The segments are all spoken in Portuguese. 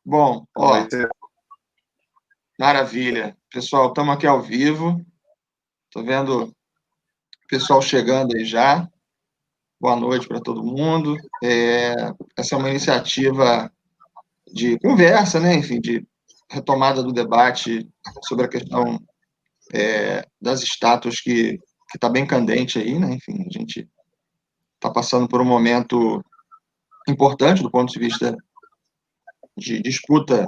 Bom, Boa ó, noite. maravilha. Pessoal, estamos aqui ao vivo. Estou vendo o pessoal chegando aí já. Boa noite para todo mundo. Essa é uma iniciativa de conversa, né? Enfim, de retomada do debate sobre a questão das estátuas que está bem candente aí, né? Enfim, a gente está passando por um momento importante do ponto de vista de disputa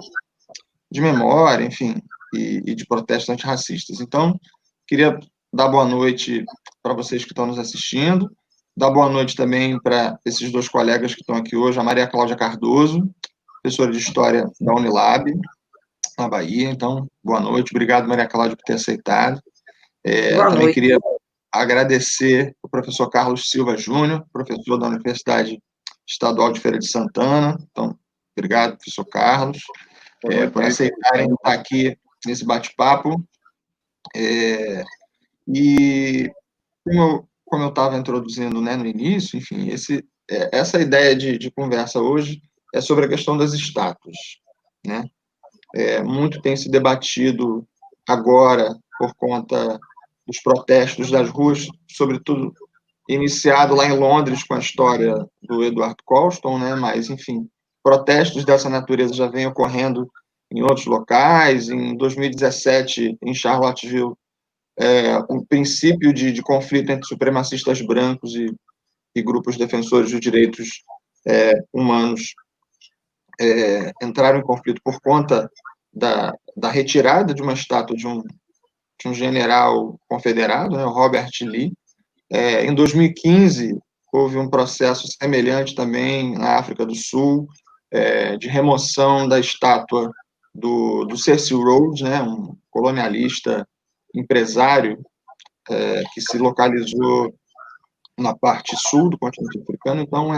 de memória, enfim, e de protestos antirracistas. Então, queria dar boa noite para vocês que estão nos assistindo, dar boa noite também para esses dois colegas que estão aqui hoje, a Maria Cláudia Cardoso, professora de História da Unilab, na Bahia. Então, boa noite, obrigado, Maria Cláudia, por ter aceitado. Boa Também noite. queria agradecer ao professor Carlos Silva Júnior, professor da Universidade Estadual de Feira de Santana. Então, obrigado, professor Carlos, por aceitarem estar aqui nesse bate-papo. E como eu estava introduzindo, né, no início, enfim, essa ideia de conversa hoje é sobre a questão das estátuas, né? Muito tem se debatido agora por conta dos protestos das ruas, sobretudo iniciado lá em Londres com a história do Edward Colston, né? Mas, enfim, protestos dessa natureza já vêm ocorrendo em outros locais. Em 2017, em Charlottesville, o princípio de conflito entre supremacistas brancos e grupos defensores dos direitos humanos entraram em conflito por conta da retirada de uma estátua de um general confederado, né, o Robert Lee. Em 2015, houve um processo semelhante também na África do Sul, de remoção da estátua do Cecil Rhodes, né, um colonialista empresário que se localizou na parte sul do continente africano. Então,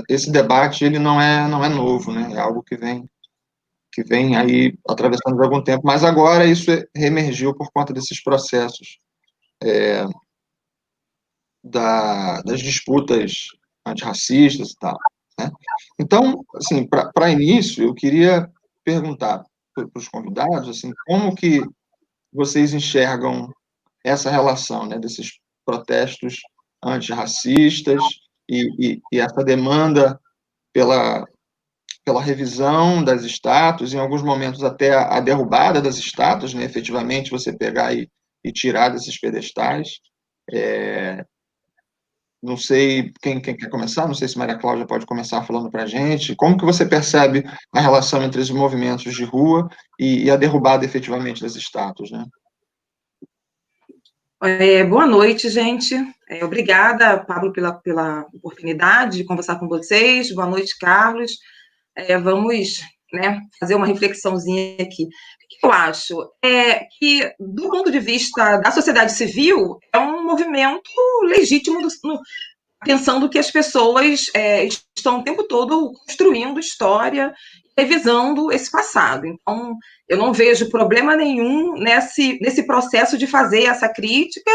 esse debate ele não é novo, né? É algo que vem aí atravessando por algum tempo, mas agora isso reemergiu por conta desses processos das disputas antirracistas e tal, né? Então, assim, para início, eu queria perguntar para os convidados, assim, como que vocês enxergam essa relação, né, desses protestos antirracistas e essa demanda pela revisão das estátuas, em alguns momentos até a derrubada das estátuas, né, efetivamente você pegar e tirar desses pedestais. Não sei quem quer começar, não sei se Maria Cláudia pode começar falando para a gente. Como que você percebe a relação entre os movimentos de rua e a derrubada efetivamente das estátuas, né? Boa noite, gente. Obrigada, Pablo, pela oportunidade de conversar com vocês. Boa noite, Carlos. Vamos, né, fazer uma reflexãozinha aqui. O que eu acho? Que, do ponto de vista da sociedade civil, é um movimento legítimo, pensando que as pessoas estão o tempo todo construindo história, revisando esse passado. Então, eu não vejo problema nenhum nesse processo de fazer essa crítica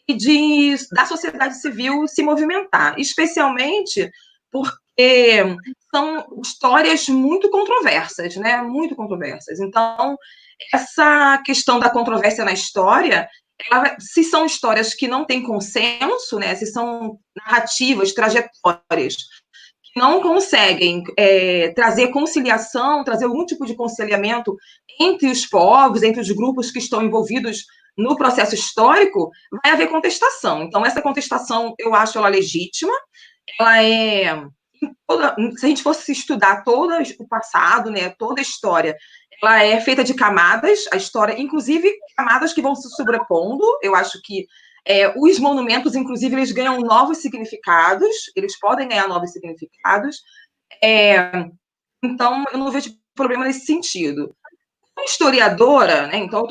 e da sociedade civil se movimentar, especialmente porque são histórias muito controversas, né? Muito controversas. Então, essa questão da controvérsia na história, se são histórias que não têm consenso, né? Se são narrativas, trajetórias que não conseguem trazer conciliação, trazer algum tipo de conciliamento entre os povos, entre os grupos que estão envolvidos no processo histórico, vai haver contestação. Então, essa contestação, eu acho ela legítima, ela se a gente fosse estudar todo o passado, né, toda a história, ela é feita de camadas, a história, inclusive camadas que vão se sobrepondo. Eu acho que os monumentos, inclusive, eles ganham novos significados, eles podem ganhar novos significados. Então, eu não vejo problema nesse sentido. Como historiadora, né, então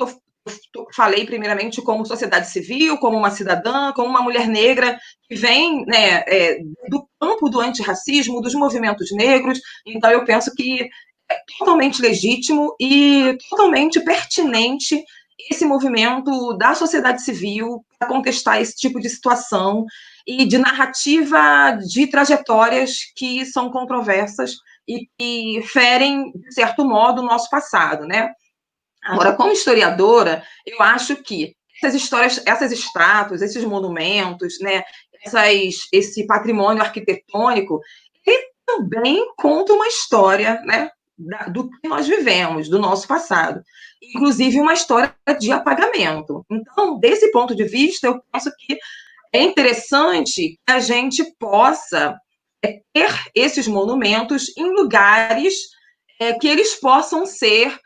falei primeiramente como sociedade civil, como uma cidadã, como uma mulher negra que vem, né, do campo do antirracismo, dos movimentos negros. Então, eu penso que é totalmente legítimo e totalmente pertinente esse movimento da sociedade civil para contestar esse tipo de situação e de narrativa de trajetórias que são controversas e que ferem, de certo modo, o nosso passado, né? Agora, como historiadora, eu acho que essas histórias, essas estátuas, esses monumentos, né, esse patrimônio arquitetônico, ele também conta uma história, né, do que nós vivemos, do nosso passado, inclusive uma história de apagamento. Então, desse ponto de vista, eu penso que é interessante que a gente possa ter esses monumentos em lugares que eles possam ser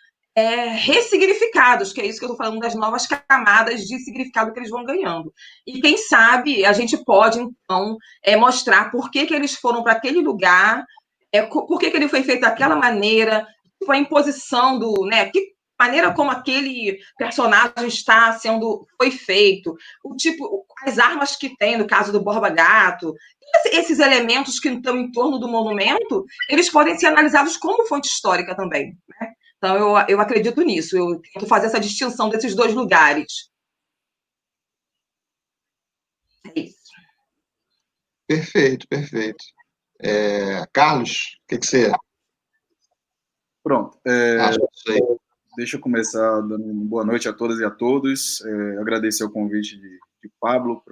ressignificados, que é isso que eu estou falando das novas camadas de significado que eles vão ganhando. E quem sabe a gente pode, então, mostrar por que eles foram para aquele lugar, por que ele foi feito daquela maneira, a imposição do, né, que maneira como aquele personagem foi feito, o tipo, as armas que tem, no caso do Borba Gato, esses elementos que estão em torno do monumento, eles podem ser analisados como fonte histórica também, né? Então, eu acredito nisso, eu tento fazer essa distinção desses dois lugares. É isso. Perfeito, perfeito. Carlos, o que você... Pronto. acha disso aí? Deixa eu começar dando uma boa noite a todas e a todos. Agradecer o convite de Pablo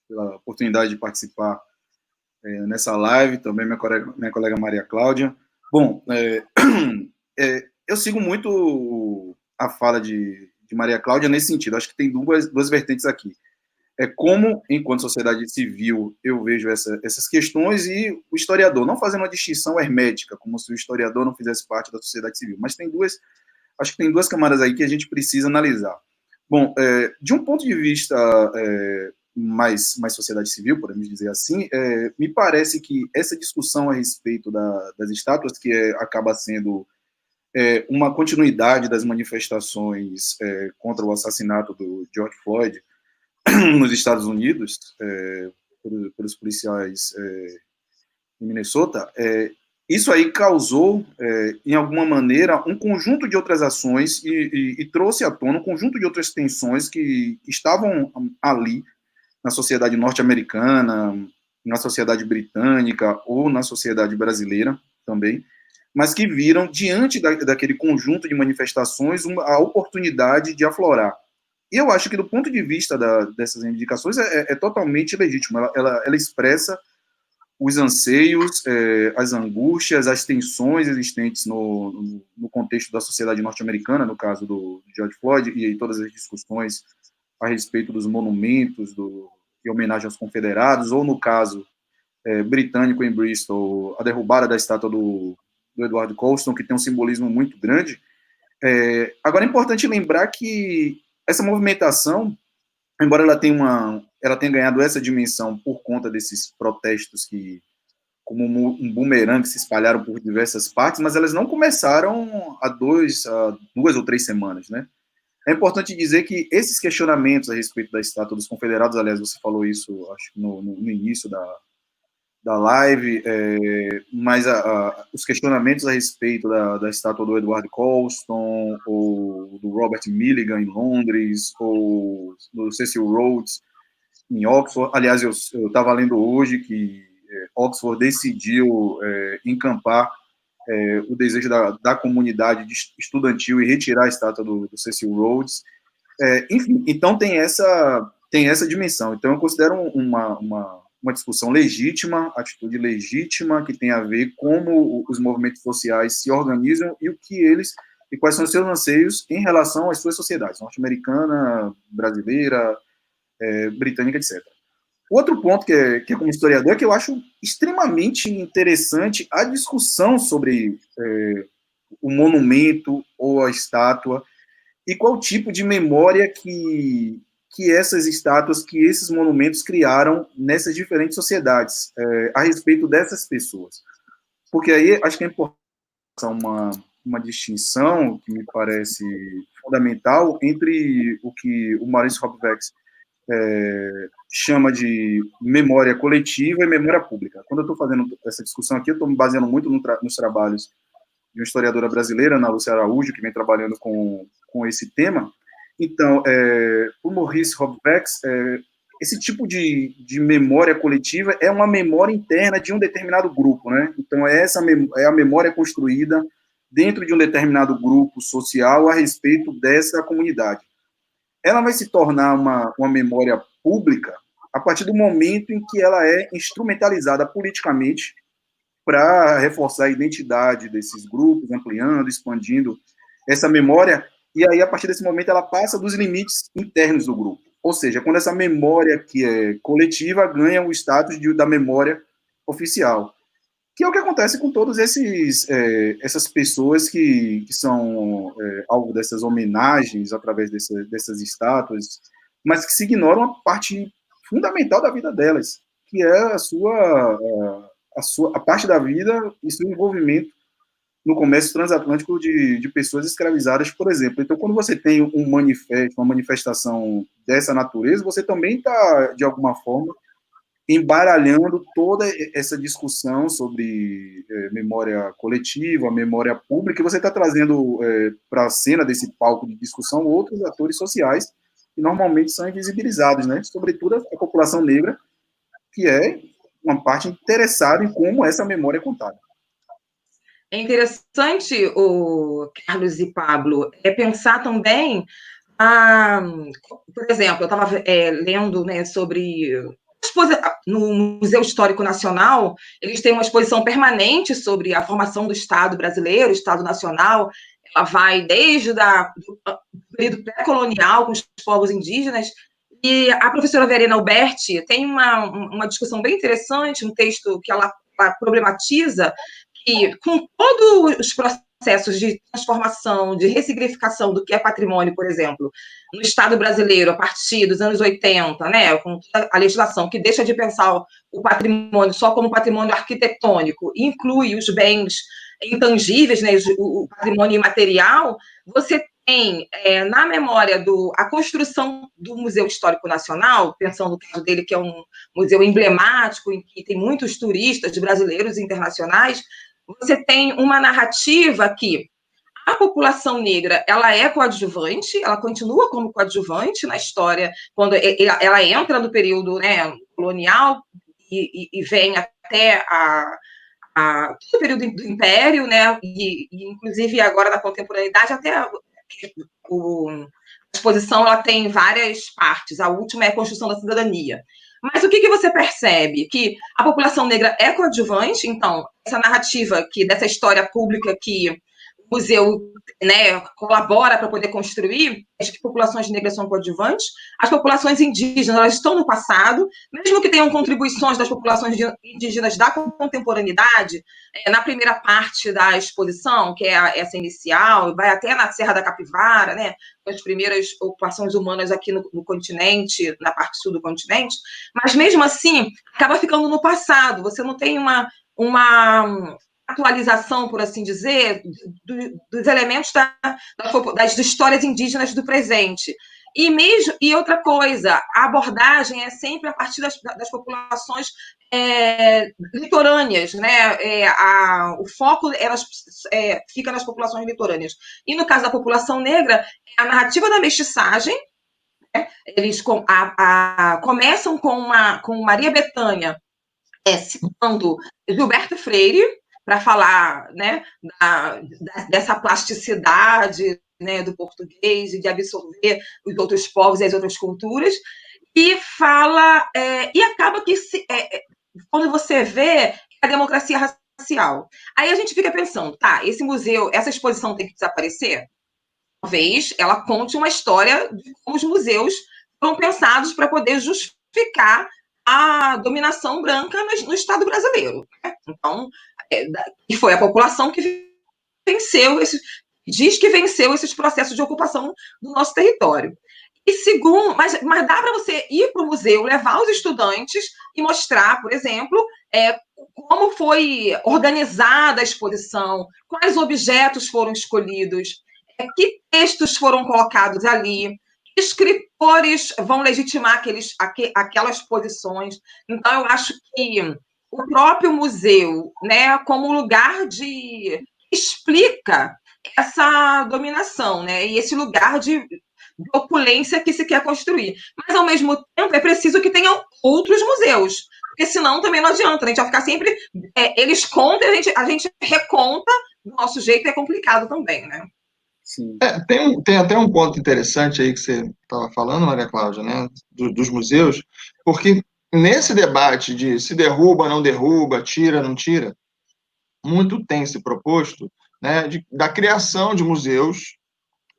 pela oportunidade de participar nessa live, também minha colega Maria Cláudia. Bom, eu sigo muito a fala de Maria Cláudia nesse sentido. Acho que tem duas vertentes aqui. Como, enquanto sociedade civil, eu vejo essas questões, e o historiador, não fazendo uma distinção hermética, como se o historiador não fizesse parte da sociedade civil, mas acho que tem duas camadas aí que a gente precisa analisar. Bom, de um ponto de vista mais sociedade civil, podemos dizer assim, me parece que essa discussão a respeito das estátuas, que acaba sendo uma continuidade das manifestações contra o assassinato do George Floyd nos Estados Unidos, pelos policiais em Minnesota, isso aí causou, em alguma maneira, um conjunto de outras ações e trouxe à tona um conjunto de outras tensões que estavam ali na sociedade norte-americana, na sociedade britânica ou na sociedade brasileira também, mas que viram, diante daquele conjunto de manifestações, a oportunidade de aflorar. E eu acho que, do ponto de vista dessas reivindicações, é totalmente legítimo. Ela expressa os anseios, as angústias, as tensões existentes no contexto da sociedade norte-americana, no caso do George Floyd, e todas as discussões a respeito dos monumentos em homenagem aos confederados, ou no caso britânico em Bristol, a derrubada da estátua do Edward Colston, que tem um simbolismo muito grande. Agora, é importante lembrar que essa movimentação, embora ela tenha ganhado essa dimensão por conta desses protestos que, como um bumerangue, se espalharam por diversas partes, mas elas não começaram há 2 ou 3 semanas, né? É importante dizer que esses questionamentos a respeito da estátua dos confederados, aliás, você falou isso, acho que no início da live, mas os questionamentos a respeito da estátua do Edward Colston, ou do Robert Milligan em Londres, ou do Cecil Rhodes em Oxford. Aliás, eu estava lendo hoje que Oxford decidiu encampar o desejo da comunidade estudantil e retirar a estátua do Cecil Rhodes. Enfim, então tem essa dimensão. Então eu considero uma discussão legítima, atitude legítima, que tem a ver como os movimentos sociais se organizam e quais são os seus anseios em relação às suas sociedades, norte-americana, brasileira, britânica, etc. Outro ponto que como historiador, é que eu acho extremamente interessante a discussão sobre o monumento ou a estátua e qual tipo de memória que essas estátuas, que esses monumentos criaram nessas diferentes sociedades, a respeito dessas pessoas. Porque aí acho que é importante uma distinção que me parece fundamental entre o que o Maurice Hopvex chama de memória coletiva e memória pública. Quando eu estou fazendo essa discussão aqui, eu estou me baseando muito nos trabalhos de uma historiadora brasileira, Ana Lúcia Araújo, que vem trabalhando com esse tema. Então, o Maurice Hopvex, esse tipo de memória coletiva é uma memória interna de um determinado grupo, né? Então, é a memória construída dentro de um determinado grupo social a respeito dessa comunidade. Ela vai se tornar uma memória pública a partir do momento em que ela é instrumentalizada politicamente para reforçar a identidade desses grupos, ampliando, expandindo essa memória, e aí, a partir desse momento, ela passa dos limites internos do grupo. Ou seja, quando essa memória que é coletiva ganha o status da memória oficial. Que é o que acontece com todas essas pessoas que são alvo dessas homenagens através dessas estátuas, mas que se ignoram a parte fundamental da vida delas, que é a parte da vida e seu envolvimento no comércio transatlântico de pessoas escravizadas, por exemplo. Então, quando você tem uma manifestação dessa natureza, você também está, de alguma forma, embaralhando toda essa discussão sobre memória coletiva, memória pública, e você está trazendo para a cena desse palco de discussão outros atores sociais que normalmente são invisibilizados, né? Sobretudo a população negra, que é uma parte interessada em como essa memória é contada. É interessante, o Carlos e Pablo, pensar também, por exemplo, eu estava lendo, né, sobre no Museu Histórico Nacional, eles têm uma exposição permanente sobre a formação do Estado brasileiro, Estado Nacional. Ela vai desde o período pré-colonial com os povos indígenas, e a professora Verena Alberti tem uma discussão bem interessante, um texto que ela problematiza, que com todos os processos de transformação, de ressignificação do que é patrimônio, por exemplo, no Estado brasileiro, a partir dos anos 80, né, com a legislação que deixa de pensar o patrimônio só como patrimônio arquitetônico, inclui os bens intangíveis, né, o patrimônio imaterial, você tem na memória a construção do Museu Histórico Nacional, pensando no caso dele, que é um museu emblemático, em que tem muitos turistas brasileiros e internacionais, você tem uma narrativa que a população negra, ela é coadjuvante, ela continua como coadjuvante na história, quando ela entra no período, né, colonial e vem até todo o período do Império, né, e inclusive agora na contemporaneidade, até a exposição ela tem várias partes, a última é a construção da cidadania. Mas o que você percebe? Que a população negra é coadjuvante, então, essa narrativa dessa história pública que o museu, né, colabora para poder construir, as populações negras são coadjuvantes, as populações indígenas elas estão no passado, mesmo que tenham contribuições das populações indígenas da contemporaneidade, na primeira parte da exposição, que é essa inicial, vai até na Serra da Capivara, né, as primeiras ocupações humanas aqui no continente, na parte sul do continente, mas mesmo assim, acaba ficando no passado, você não tem uma atualização, por assim dizer, dos elementos das histórias indígenas do presente. E outra coisa, a abordagem é sempre a partir das populações litorâneas, né? O foco fica nas populações litorâneas. E no caso da população negra, a narrativa da mestiçagem, né? Eles começam com Maria Bethânia citando Gilberto Freire, para falar, né, dessa plasticidade, né, do português e de absorver os outros povos e as outras culturas, e fala, e acaba que quando você vê a democracia racial. Aí a gente fica pensando, tá, esse museu, essa exposição tem que desaparecer? Talvez ela conte uma história de como os museus foram pensados para poder justificar a dominação branca no Estado brasileiro. Né? Então, e foi a população que diz que venceu esses processos de ocupação do nosso território. E segundo, mas dá para você ir para o museu, levar os estudantes e mostrar, por exemplo, como foi organizada a exposição, quais objetos foram escolhidos, que textos foram colocados ali, escritores vão legitimar aquelas posições. Então, eu acho que o próprio museu, né, como lugar explica essa dominação, né? E esse lugar de opulência que se quer construir. Mas, ao mesmo tempo, é preciso que tenham outros museus, porque senão também não adianta, né? A gente vai ficar sempre... eles contam, a gente reconta do nosso jeito, é complicado também, né? Sim. Tem até um ponto interessante aí que você estava falando, Maria Cláudia, né, dos museus, porque nesse debate de se derruba, não derruba, tira, não tira, muito tem se proposto, né, da criação de museus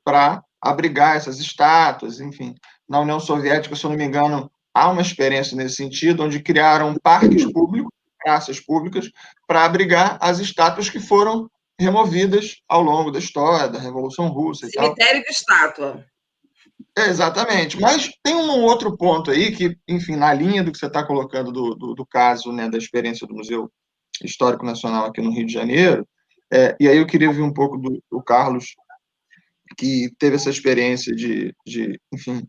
para abrigar essas estátuas, enfim. Na União Soviética, se eu não me engano, há uma experiência nesse sentido, onde criaram parques públicos, praças públicas, para abrigar as estátuas que foram removidas ao longo da história, da Revolução Russa e tal. Cemitério de estátua. Exatamente. Mas tem um outro ponto aí que, enfim, na linha do que você está colocando do caso, né, da experiência do Museu Histórico Nacional aqui no Rio de Janeiro, e aí eu queria ouvir um pouco do Carlos, que teve essa experiência enfim,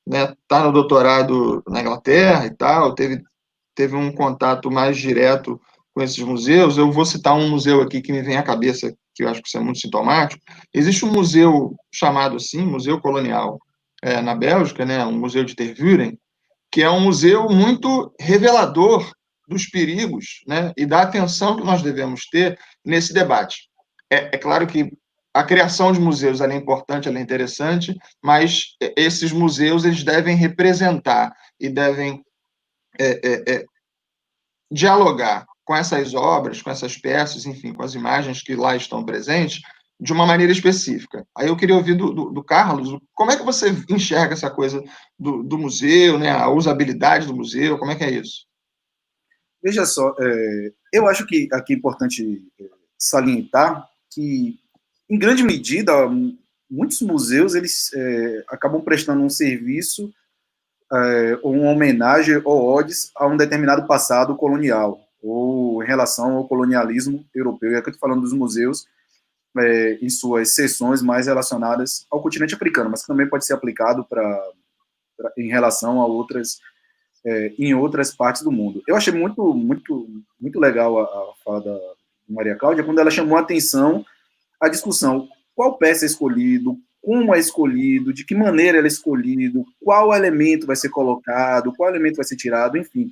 né, tá no doutorado na Inglaterra e tal, teve um contato mais direto com esses museus. Eu vou citar um museu aqui que me vem à cabeça, que eu acho que isso é muito sintomático. Existe um museu chamado assim, Museu Colonial, na Bélgica, né, um museu de Tervuren, que é um museu muito revelador dos perigos, né, e da atenção que nós devemos ter nesse debate. É claro que a criação de museus ela é importante, ela é interessante, mas esses museus eles devem representar e devem dialogar com essas obras, com essas peças, enfim, com as imagens que lá estão presentes, de uma maneira específica. Aí eu queria ouvir do Carlos, como é que você enxerga essa coisa do museu, né, a usabilidade do museu, como é que é isso? Veja só, eu acho que aqui é importante salientar que, em grande medida, muitos museus eles acabam prestando um serviço ou uma homenagem ou odes a um determinado passado colonial ou em relação ao colonialismo europeu. E aqui eu estou falando dos museus em suas seções mais relacionadas ao continente africano, mas que também pode ser aplicado em relação a outras em outras partes do mundo. Eu achei muito legal a fala da Maria Cláudia quando ela chamou a atenção à discussão qual peça é escolhido, como é escolhido, de que maneira ele é escolhido, qual elemento vai ser colocado, qual elemento vai ser tirado, enfim.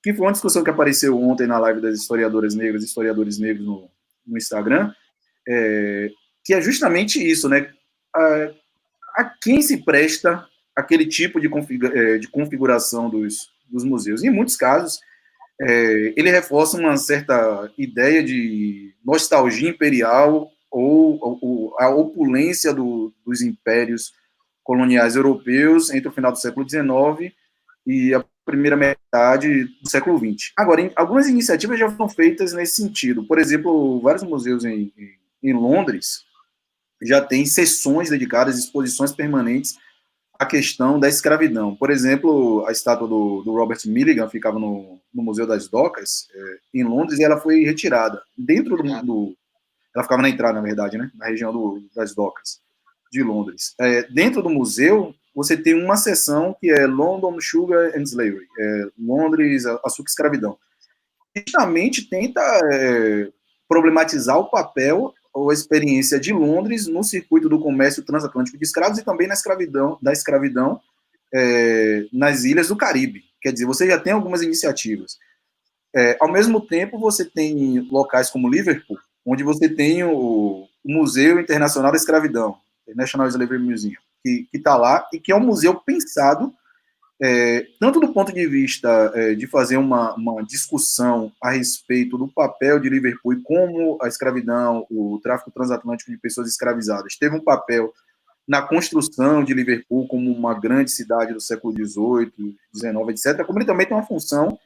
Que foi uma discussão que apareceu ontem na live das historiadoras negras e historiadores negros no Instagram, que é justamente isso, né? A quem se presta aquele tipo de configuração dos museus. E, em muitos casos, ele reforça uma certa ideia de nostalgia imperial ou a opulência dos impérios coloniais europeus entre o final do século XIX e a primeira metade do século XX. Agora, algumas iniciativas já foram feitas nesse sentido. Por exemplo, vários museus em Londres já têm seções dedicadas, exposições permanentes à questão da escravidão. Por exemplo, a estátua do Robert Milligan ficava no Museu das Docas, em Londres, e ela foi retirada. Dentro ela ficava na entrada, na verdade, né, na região das Docas de Londres. Dentro do museu, você tem uma seção que é London Sugar and Slavery, Londres, açúcar e escravidão. Justamente tenta problematizar o papel ou a experiência de Londres no circuito do comércio transatlântico de escravos e também da escravidão nas ilhas do Caribe. Quer dizer, você já tem algumas iniciativas. Ao mesmo tempo, você tem locais como Liverpool, onde você tem o Museu Internacional da Escravidão, National Slavery Museum, que está lá e que é um museu pensado tanto do ponto de vista de fazer uma discussão a respeito do papel de Liverpool e como a escravidão, o tráfico transatlântico de pessoas escravizadas teve um papel na construção de Liverpool como uma grande cidade do século XVIII, XIX, etc., como ele também tem uma função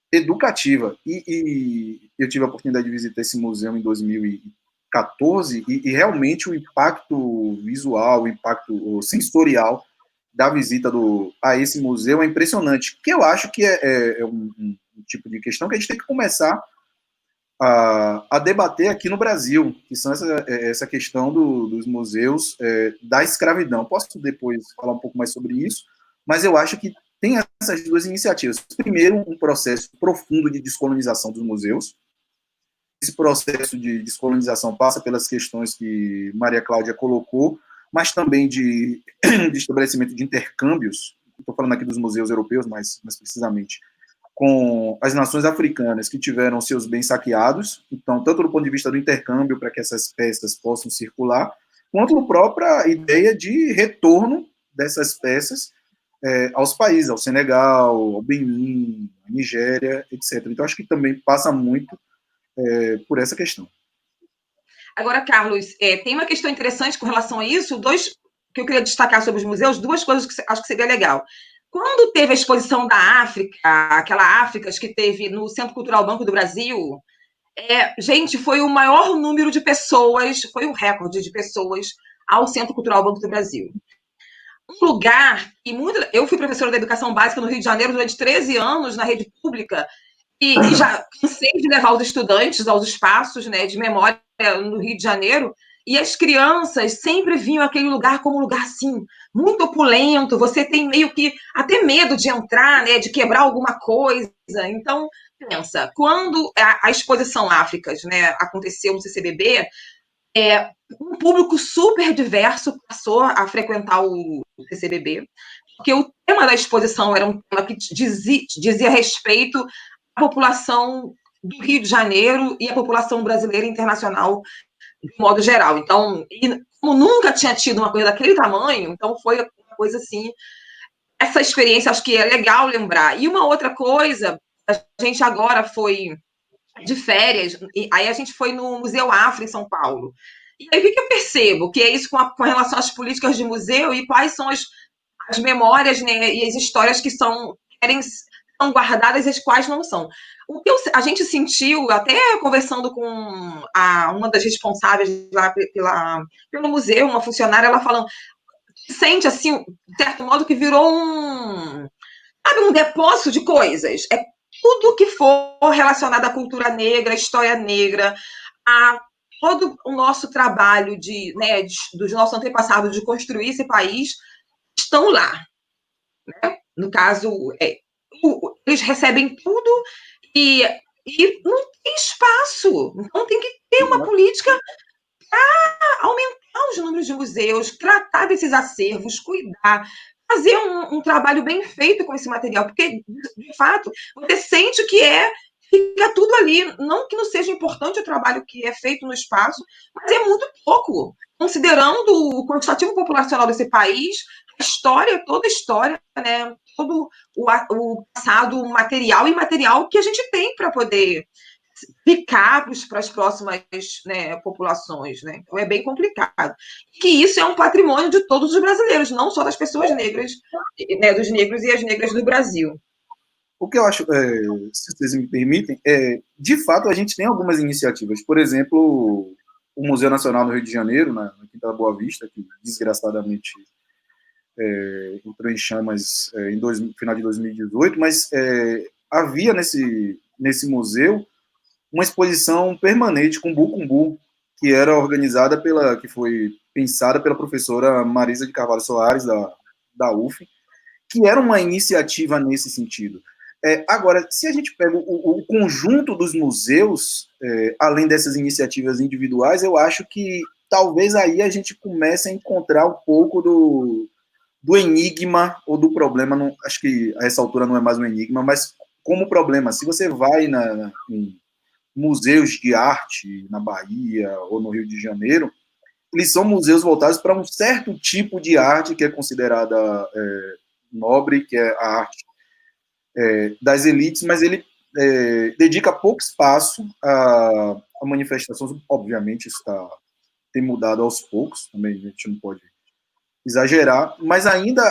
educativa. E eu tive a oportunidade de visitar esse museu em 2014 e realmente o impacto visual, o impacto sensorial da visita a esse museu é impressionante, que eu acho que é um tipo de questão que a gente tem que começar a debater aqui no Brasil, que são essa questão dos museus da escravidão. Posso depois falar um pouco mais sobre isso, mas eu acho que tem essas duas iniciativas. Primeiro, um processo profundo de descolonização dos museus, esse processo de descolonização passa pelas questões que Maria Cláudia colocou, mas também de estabelecimento de intercâmbios. Estou falando aqui dos museus europeus, mais precisamente, com as nações africanas que tiveram seus bens saqueados, então, tanto do ponto de vista do intercâmbio, para que essas peças possam circular, quanto a própria ideia de retorno dessas peças aos países, ao Senegal, ao Benin, à Nigéria, etc. Então, acho que também passa muito por essa questão. Agora, Carlos, tem uma questão interessante com relação a isso, que eu queria destacar sobre os museus, duas coisas que acho que seria legal. Quando teve a exposição da África, aquela África que teve no Centro Cultural Banco do Brasil, gente, foi o maior número de pessoas, foi um recorde de pessoas ao Centro Cultural Banco do Brasil. Um lugar, eu fui professora da educação básica no Rio de Janeiro durante 13 anos na rede pública, e já cansei de levar os estudantes aos espaços, né, de memória no Rio de Janeiro, e as crianças sempre vinham aquele lugar como um lugar, assim, muito opulento, você tem meio que até medo de entrar, né, de quebrar alguma coisa. Então, pensa, quando a exposição Áfricas, né, aconteceu no CCBB, um público super diverso passou a frequentar o CCBB, porque o tema da exposição era um tema que dizia respeito à população do Rio de Janeiro e à população brasileira e internacional de modo geral. Então, como nunca tinha tido uma coisa daquele tamanho, então foi uma coisa assim, essa experiência acho que é legal lembrar. E uma outra coisa, a gente agora foi de férias, e aí a gente foi no Museu Afro em São Paulo. E aí o que eu percebo? Que é isso com relação às políticas de museu e quais são as memórias, né, e as histórias que são guardadas e as quais não são. O que a gente sentiu, até conversando com uma das responsáveis lá pelo museu, uma funcionária, ela falando, sente assim, de certo modo, que virou um depósito de coisas. É tudo que for relacionado à cultura negra, à história negra, a todo o nosso trabalho dos nossos antepassados de construir esse país, estão lá. Né? No caso, eles recebem tudo e não tem espaço. Então, tem que ter uma política para aumentar os números de museus, tratar desses acervos, cuidar, fazer um trabalho bem feito com esse material, porque, de fato, você sente que fica tudo ali. Não que não seja importante o trabalho que é feito no espaço, mas é muito pouco, considerando o quantitativo populacional desse país, a história, toda a história, né, todo o passado material e imaterial que a gente tem para poder ficar para as próximas, né, populações. Né? Então, é bem complicado. E que isso é um patrimônio de todos os brasileiros, não só das pessoas negras, né, dos negros e as negras do Brasil. O que eu acho, se vocês me permitem, de fato, a gente tem algumas iniciativas. Por exemplo, o Museu Nacional no Rio de Janeiro, na Quinta da Boa Vista, que desgraçadamente entrou em chamas no final de 2018, mas havia nesse museu uma exposição permanente com Bucumbu, que era organizada que foi pensada pela professora Marisa de Carvalho Soares, da UF, que era uma iniciativa nesse sentido. Agora, se a gente pega o conjunto dos museus, além dessas iniciativas individuais, eu acho que talvez aí a gente comece a encontrar um pouco do enigma ou do problema. Não, acho que a essa altura não é mais um enigma, mas como problema, se você vai em museus de arte na Bahia ou no Rio de Janeiro, eles são museus voltados para um certo tipo de arte que é considerada nobre, que é a arte das elites, mas ele dedica pouco espaço a manifestações. Obviamente, isso tem mudado aos poucos, também a gente não pode exagerar, mas ainda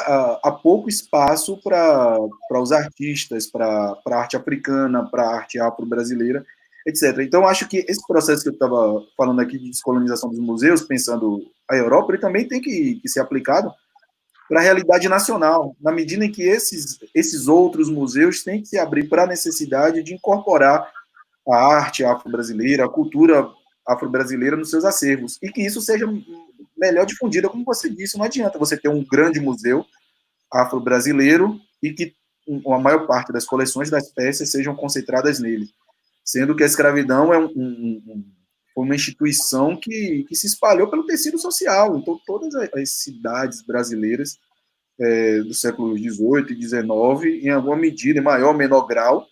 há pouco espaço para os artistas, para a arte africana, para a arte afro-brasileira, etc. Então, acho que esse processo que eu estava falando aqui de descolonização dos museus, pensando a Europa, ele também tem que ser aplicado para a realidade nacional, na medida em que esses outros museus têm que se abrir para a necessidade de incorporar a arte afro-brasileira, a cultura afro-brasileira nos seus acervos, e que isso seja melhor difundida, como você disse. Não adianta você ter um grande museu afro-brasileiro e que a maior parte das coleções das peças sejam concentradas nele. sendo que a escravidão foi uma instituição que se espalhou pelo tecido social. Então, todas as cidades brasileiras do século XVIII e XIX, em alguma medida, em maior ou menor grau,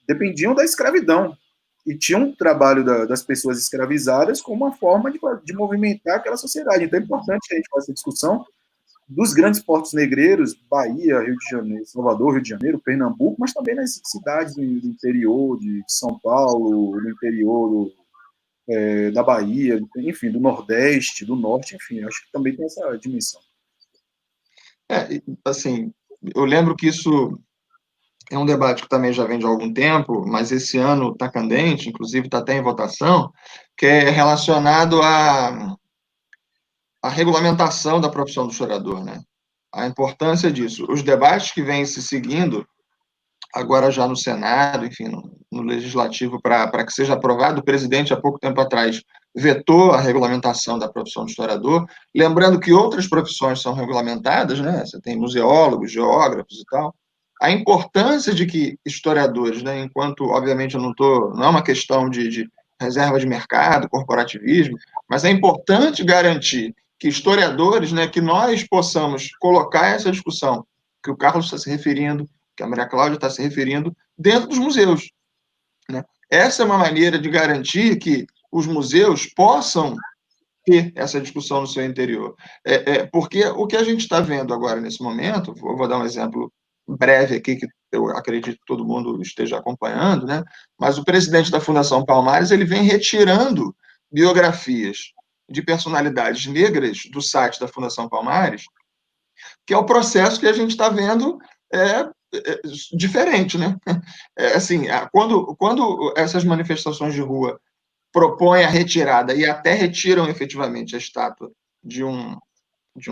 dependiam da escravidão. E tinha um trabalho das pessoas escravizadas como uma forma de movimentar aquela sociedade. Então, é importante que a gente faça essa discussão dos grandes portos negreiros, Bahia, Rio de Janeiro, Salvador, Rio de Janeiro, Pernambuco, mas também nas cidades do interior de São Paulo, do interior da Bahia, enfim, do Nordeste, do Norte, enfim, acho que também tem essa dimensão. Assim, eu lembro que isso é um debate que também já vem de algum tempo, mas esse ano está candente, inclusive está até em votação, que é relacionado à regulamentação da profissão do historiador, né? A importância disso. Os debates que vêm se seguindo, agora já no Senado, enfim, no Legislativo, para que seja aprovado, o presidente, há pouco tempo atrás, vetou a regulamentação da profissão de historiador, lembrando que outras profissões são regulamentadas, né? Você tem museólogos, geógrafos e tal. A importância de que historiadores, né, enquanto, obviamente, não é uma questão de reserva de mercado, corporativismo, mas é importante garantir que historiadores, né, que nós possamos colocar essa discussão que o Carlos está se referindo, que a Maria Cláudia está se referindo, dentro dos museus, né? Essa é uma maneira de garantir que os museus possam ter essa discussão no seu interior. Porque o que a gente está vendo agora, nesse momento, vou dar um exemplo breve aqui, que eu acredito que todo mundo esteja acompanhando, né? Mas o presidente da Fundação Palmares ele vem retirando biografias de personalidades negras do site da Fundação Palmares, que é o processo que a gente está vendo diferente, né? Assim, quando essas manifestações de rua propõem a retirada e até retiram efetivamente a estátua de um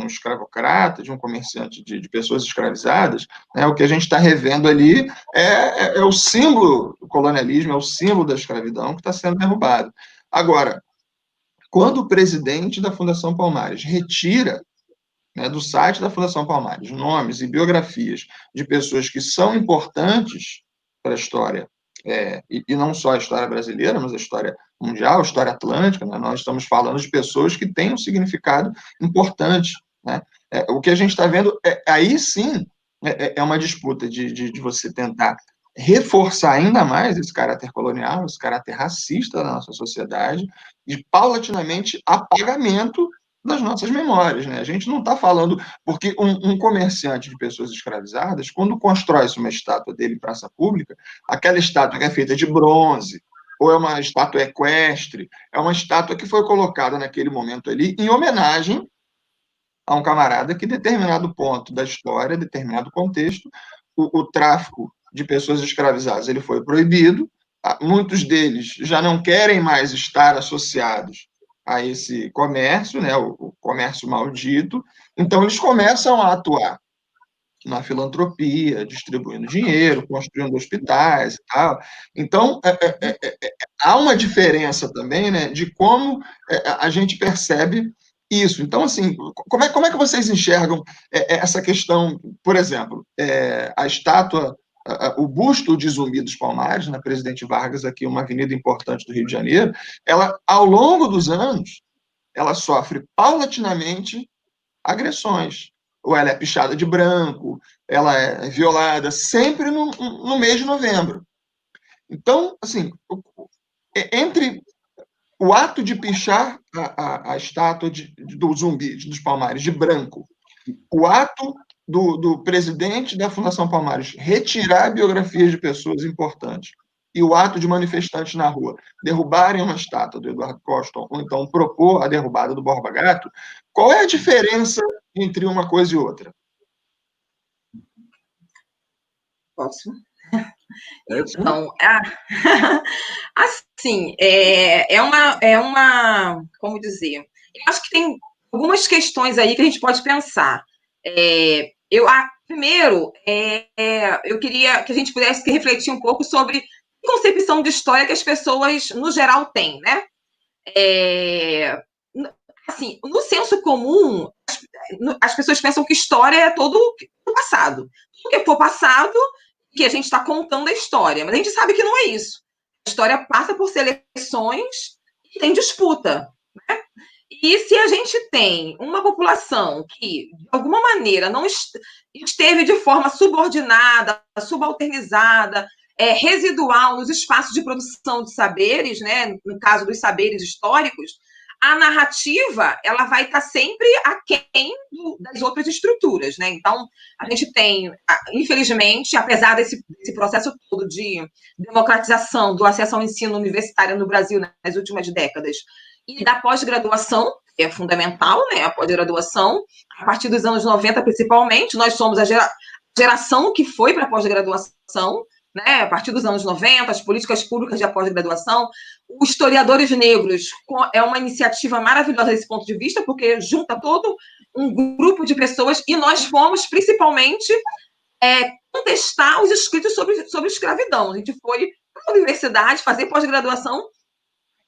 escravocrata, de um comerciante de pessoas escravizadas, né, o que a gente está revendo ali é o símbolo do colonialismo, é o símbolo da escravidão que está sendo derrubado. Agora, quando o presidente da Fundação Palmares retira, né, do site da Fundação Palmares nomes e biografias de pessoas que são importantes para a história, e não só a história brasileira, mas a história mundial, a história atlântica, né? Nós estamos falando de pessoas que têm um significado importante, né? O que a gente está vendo, aí sim, é uma disputa de você tentar reforçar ainda mais esse caráter colonial, esse caráter racista da nossa sociedade, e paulatinamente apagamento das nossas memórias, né? A gente não está falando, porque um comerciante de pessoas escravizadas, quando constrói-se uma estátua dele em praça pública, aquela estátua que é feita de bronze, ou é uma estátua equestre, é uma estátua que foi colocada naquele momento ali em homenagem a um camarada que, em determinado ponto da história, determinado contexto, o tráfico de pessoas escravizadas ele foi proibido, muitos deles já não querem mais estar associados a esse comércio, né, o comércio maldito, então eles começam a atuar na filantropia, distribuindo dinheiro, construindo hospitais e tal. Então, há uma diferença também, né, de como a gente percebe isso. Então, assim, como é que vocês enxergam essa questão, por exemplo, a estátua, o busto de Zumbi dos Palmares, na Presidente Vargas, aqui uma avenida importante do Rio de Janeiro, ela, ao longo dos anos, ela sofre paulatinamente agressões. Ou ela é pichada de branco, ela é violada, sempre no mês de novembro. Então, assim, entre o ato de pichar a estátua do Zumbi dos Palmares de branco, o ato do presidente da Fundação Palmares retirar biografias de pessoas importantes e o ato de manifestantes na rua derrubarem uma estátua do Eduardo Costa ou então propor a derrubada do Borba Gato, qual é a diferença entre uma coisa e outra? Posso? Então, assim, como dizer, eu acho que tem algumas questões aí que a gente pode pensar. Primeiro, eu queria que a gente pudesse refletir um pouco sobre a concepção de história que as pessoas, no geral, têm, né? Assim, no senso comum, as pessoas pensam que história é todo o passado. Tudo que for passado que a gente está contando a história, mas a gente sabe que não é isso. A história passa por seleções e tem disputa, né? E se a gente tem uma população que, de alguma maneira, não esteve de forma subordinada, subalternizada, residual nos espaços de produção de saberes, né, no caso dos saberes históricos, a narrativa ela vai estar sempre aquém das outras estruturas, né? Então, a gente tem, infelizmente, apesar desse processo todo de democratização do acesso ao ensino universitário no Brasil nas últimas décadas, e da pós-graduação, que é fundamental, né? A pós-graduação, a partir dos anos 90, principalmente, nós somos a geração que foi para a pós-graduação, né? A partir dos anos 90, as políticas públicas de pós-graduação. Os historiadores negros é uma iniciativa maravilhosa desse ponto de vista, porque junta todo um grupo de pessoas, e nós fomos, principalmente, contestar os escritos sobre escravidão. A gente foi para a universidade fazer pós-graduação,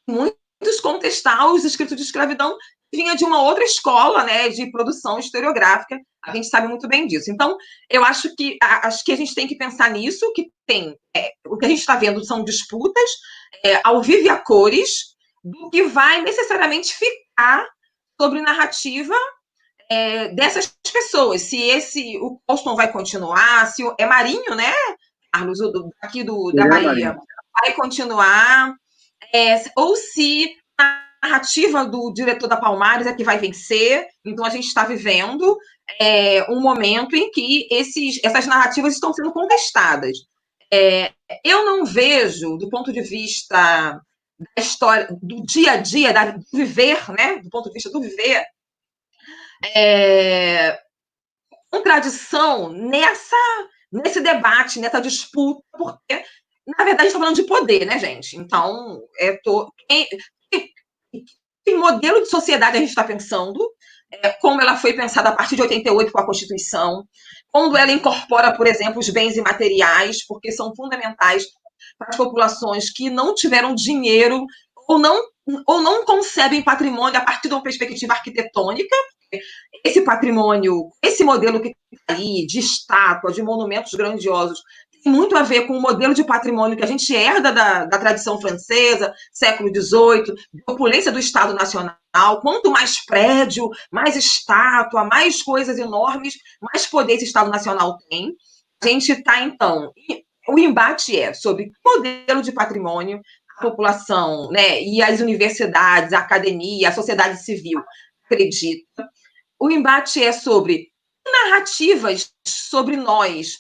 muitos contestar os escritos de escravidão, vinha de uma outra escola, né, de produção historiográfica, a gente sabe muito bem disso. Então, eu acho que a gente tem que pensar nisso, que tem, o que a gente está vendo são disputas ao vivo e a cores, do que vai necessariamente ficar sobre narrativa dessas pessoas. Se o Colston vai continuar, se é Marinho, né, Carlos, aqui da Bahia, Marinho, vai continuar, ou se a narrativa do diretor da Palmares é que vai vencer. Então, a gente está vivendo um momento em que essas narrativas estão sendo contestadas. Eu não vejo, do ponto de vista da história, do dia a dia, do viver, né? Do ponto de vista do viver, contradição nesse debate, nessa disputa, porque, na verdade, a gente está falando de poder, né, gente? Então, que modelo de sociedade a gente está pensando, como ela foi pensada a partir de 88 com a Constituição, quando ela incorpora, por exemplo, os bens imateriais, porque são fundamentais para as populações que não tiveram dinheiro ou não concebem patrimônio a partir de uma perspectiva arquitetônica. Esse patrimônio, esse modelo que está aí, de estátua, de monumentos grandiosos, tem muito a ver com o modelo de patrimônio que a gente herda da tradição francesa, século XVIII, de opulência do Estado Nacional. Quanto mais prédio, mais estátua, mais coisas enormes, mais poder esse Estado Nacional tem. A gente está, então... O embate é sobre modelo de patrimônio, a população, né, e as universidades, a academia, a sociedade civil acredita. O embate é sobre narrativas sobre nós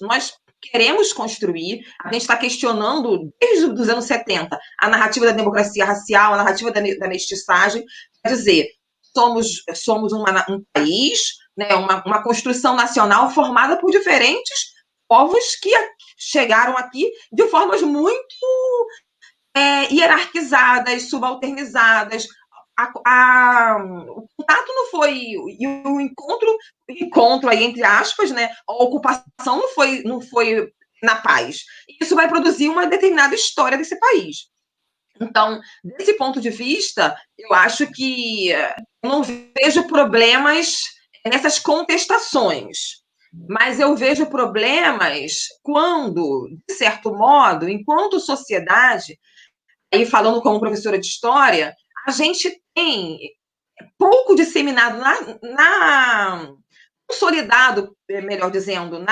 queremos construir. A gente está questionando, desde os anos 70, a narrativa da democracia racial, a narrativa da mestiçagem, quer dizer, somos um país, né, uma construção nacional formada por diferentes povos que chegaram aqui de formas muito hierarquizadas, subalternizadas. O contato não foi, e o encontro aí, entre aspas, né, a ocupação não foi na paz. Isso vai produzir uma determinada história desse país. Então, desse ponto de vista, eu acho que eu não vejo problemas nessas contestações, mas eu vejo problemas quando, de certo modo, enquanto sociedade, aí falando como professora de história, a gente tem pouco disseminado, consolidado, melhor dizendo,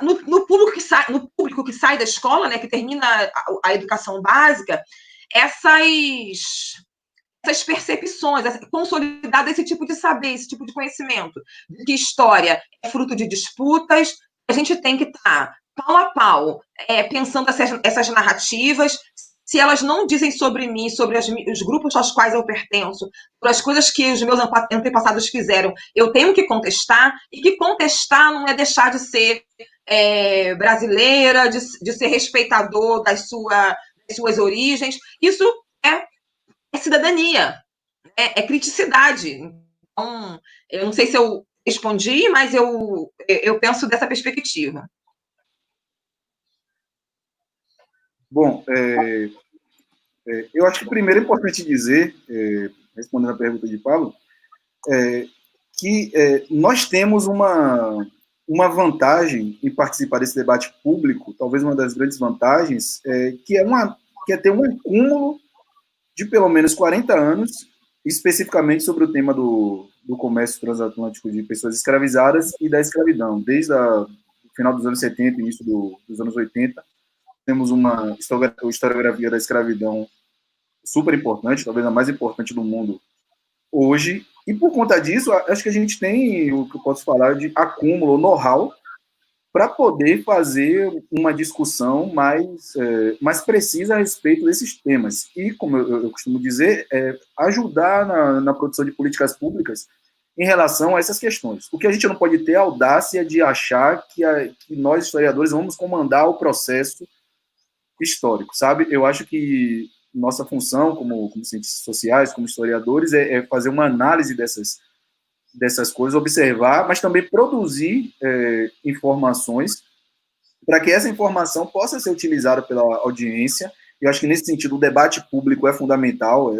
no público que sai da escola, né, que termina a educação básica, essas percepções, consolidar esse tipo de saber, esse tipo de conhecimento, de que história é fruto de disputas, a gente tem que estar pau a pau, pensando essas narrativas, se elas não dizem sobre mim, sobre os grupos aos quais eu pertenço, sobre as coisas que os meus antepassados fizeram, eu tenho que contestar, e que contestar não é deixar de ser brasileira, de ser respeitador das suas origens. Isso é cidadania, é criticidade. Então, eu não sei se eu respondi, mas eu penso dessa perspectiva. Bom, eu acho que primeiro é importante dizer, respondendo a pergunta de Pablo, que nós temos uma uma vantagem em participar desse debate público, talvez uma das grandes vantagens, que é ter um acúmulo de pelo menos 40 anos, especificamente sobre o tema do comércio transatlântico de pessoas escravizadas e da escravidão. Desde o final dos anos 70, início dos anos 80, temos uma historiografia da escravidão super importante, talvez a mais importante do mundo hoje, e por conta disso, acho que a gente tem o que eu posso falar de acúmulo, know-how, para poder fazer uma discussão mais precisa a respeito desses temas. E, como eu costumo dizer, ajudar na produção de políticas públicas em relação a essas questões. O que a gente não pode ter é a audácia de achar que nós, historiadores, vamos comandar o processo histórico, sabe? Eu acho que nossa função como cientistas sociais, como historiadores, é fazer uma análise dessas coisas, observar, mas também produzir informações para que essa informação possa ser utilizada pela audiência. Eu acho que, nesse sentido, o debate público é fundamental,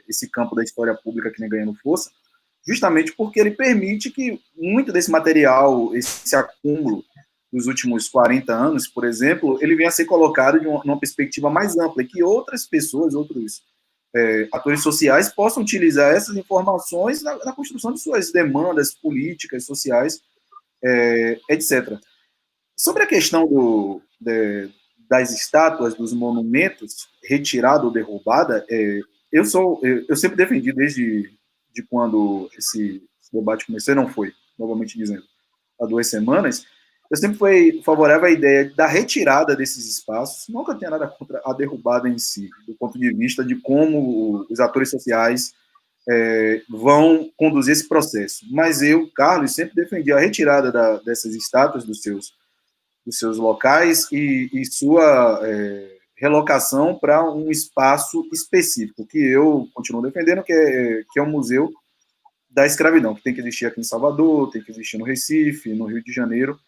esse campo da história pública que vem ganhando força, justamente porque ele permite que muito desse material, esse acúmulo dos últimos 40 anos, por exemplo, ele venha a ser colocado de uma perspectiva mais ampla, e que outras pessoas, outros atores sociais possam utilizar essas informações na construção de suas demandas políticas, sociais, etc. Sobre a questão das estátuas, dos monumentos, retirada ou derrubada, eu sempre defendi, desde quando esse debate começou, não foi, novamente dizendo, há 2 semanas, eu sempre fui favorável à ideia da retirada desses espaços. Nunca tenho nada contra a derrubada em si, do ponto de vista de como os atores sociais vão conduzir esse processo. Mas eu, Carlos, sempre defendi a retirada dessas estátuas dos seus locais e sua relocação para um espaço específico, que eu continuo defendendo, que é o Museu da Escravidão, que tem que existir aqui em Salvador, tem que existir no Recife, no Rio de Janeiro,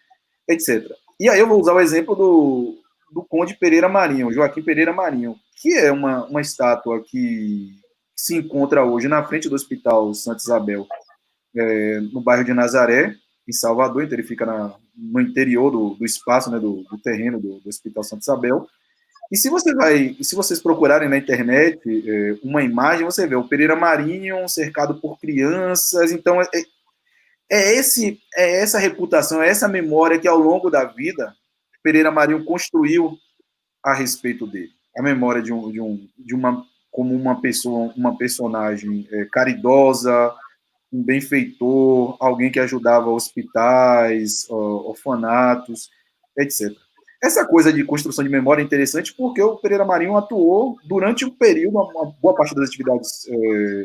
etc. E aí eu vou usar o exemplo do Conde Pereira Marinho, Joaquim Pereira Marinho, que é uma estátua que se encontra hoje na frente do Hospital Santa Isabel, no bairro de Nazaré, em Salvador. Então ele fica no interior do espaço, né, do terreno do Hospital Santa Isabel. E se vocês procurarem na internet uma imagem, você vê o Pereira Marinho cercado por crianças. Então essa reputação, essa memória que ao longo da vida Pereira Marinho construiu a respeito dele. A memória como uma personagem caridosa, um benfeitor, alguém que ajudava hospitais, orfanatos, etc. Essa coisa de construção de memória é interessante porque o Pereira Marinho atuou durante um período, uma boa parte das atividades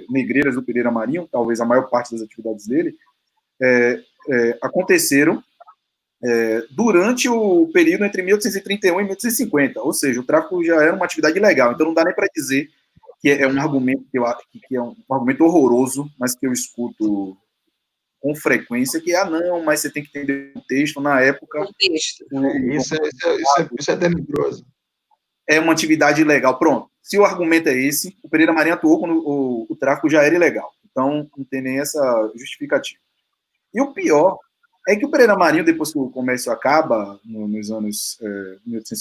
negreiras do Pereira Marinho, talvez a maior parte das atividades dele, aconteceram durante o período entre 1831 e 1850, ou seja, o tráfico já era uma atividade ilegal, então não dá nem para dizer que é um argumento que eu acho que é um argumento horroroso, mas que eu escuto com frequência, que não, mas você tem que entender o texto na época. Isso é tenebroso. É uma atividade ilegal. Pronto. Se o argumento é esse, o Pereira Marinho atuou quando o tráfico já era ilegal. Então, não tem nem essa justificativa. E o pior é que o Pereira Marinho, depois que o comércio acaba, nos anos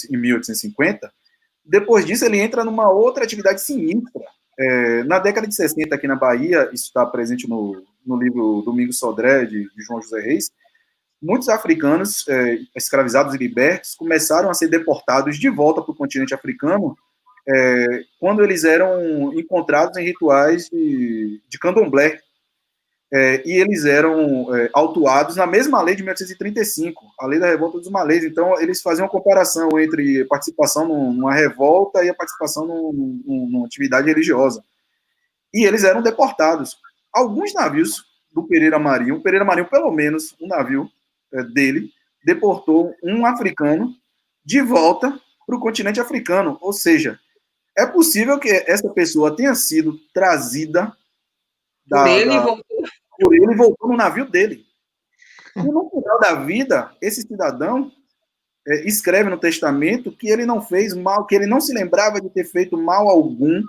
em 1850, depois disso ele entra numa outra atividade sinistra. Na década de 60, aqui na Bahia, isso está presente no livro Domingos Sodré, de João José Reis, muitos africanos escravizados e libertos começaram a ser deportados de volta para o continente africano quando eles eram encontrados em rituais de candomblé. E eles eram autuados na mesma lei de 1835, a lei da revolta dos malês. Então, eles faziam uma comparação entre participação numa revolta e a participação numa atividade religiosa. E eles eram deportados. Alguns navios do Pereira Marinho, pelo menos um navio dele, deportou um africano de volta para o continente africano. Ou seja, é possível que essa pessoa tenha sido trazida por ele e voltou no navio dele. E no final da vida, esse cidadão escreve no testamento que ele não fez mal, que ele não se lembrava de ter feito mal algum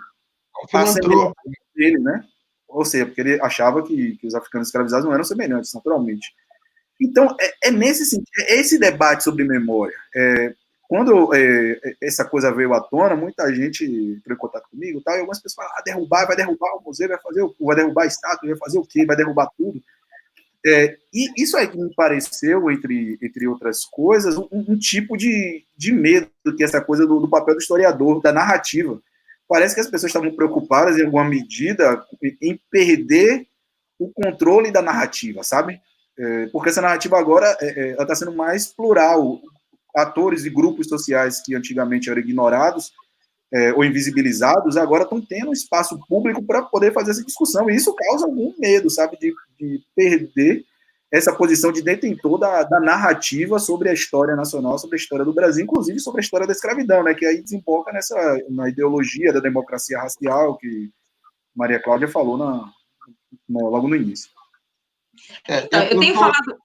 a semelhança dele, né? Ou seja, porque ele achava que os africanos escravizados não eram semelhantes, naturalmente. Então, nesse sentido, esse debate sobre memória. Quando essa coisa veio à tona, muita gente entrou em contato comigo, e algumas pessoas falaram, vai derrubar o museu, vai derrubar a estátua, vai fazer o quê? Vai derrubar tudo. E isso aí que me pareceu, entre outras coisas, um tipo de medo, que essa coisa do papel do historiador, da narrativa. Parece que as pessoas estavam preocupadas, em alguma medida, em perder o controle da narrativa, sabe? Porque essa narrativa agora ela está sendo mais plural. Atores e grupos sociais que antigamente eram ignorados ou invisibilizados, agora estão tendo um espaço público para poder fazer essa discussão. E isso causa algum medo, sabe, de perder essa posição de detentor da narrativa sobre a história nacional, sobre a história do Brasil, inclusive sobre a história da escravidão, né, que aí desemboca na ideologia da democracia racial, que Maria Cláudia falou logo no início. Eu tenho falado...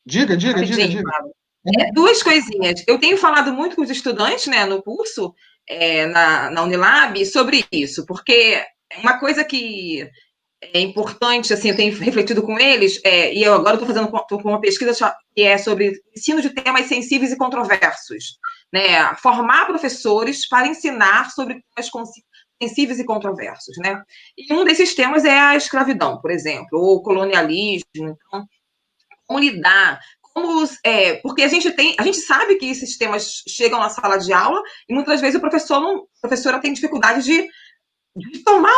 Diga. Duas coisinhas. Eu tenho falado muito com os estudantes, né, no curso, na Unilab, sobre isso, porque uma coisa que é importante, assim, eu tenho refletido com eles, e eu agora estou com uma pesquisa que é sobre ensino de temas sensíveis e controversos, né, formar professores para ensinar sobre temas sensíveis e controversos, né, e um desses temas é a escravidão, por exemplo, ou o colonialismo. Então, como lidar, porque a gente sabe que esses temas chegam na sala de aula e muitas vezes a professora tem dificuldade de tomar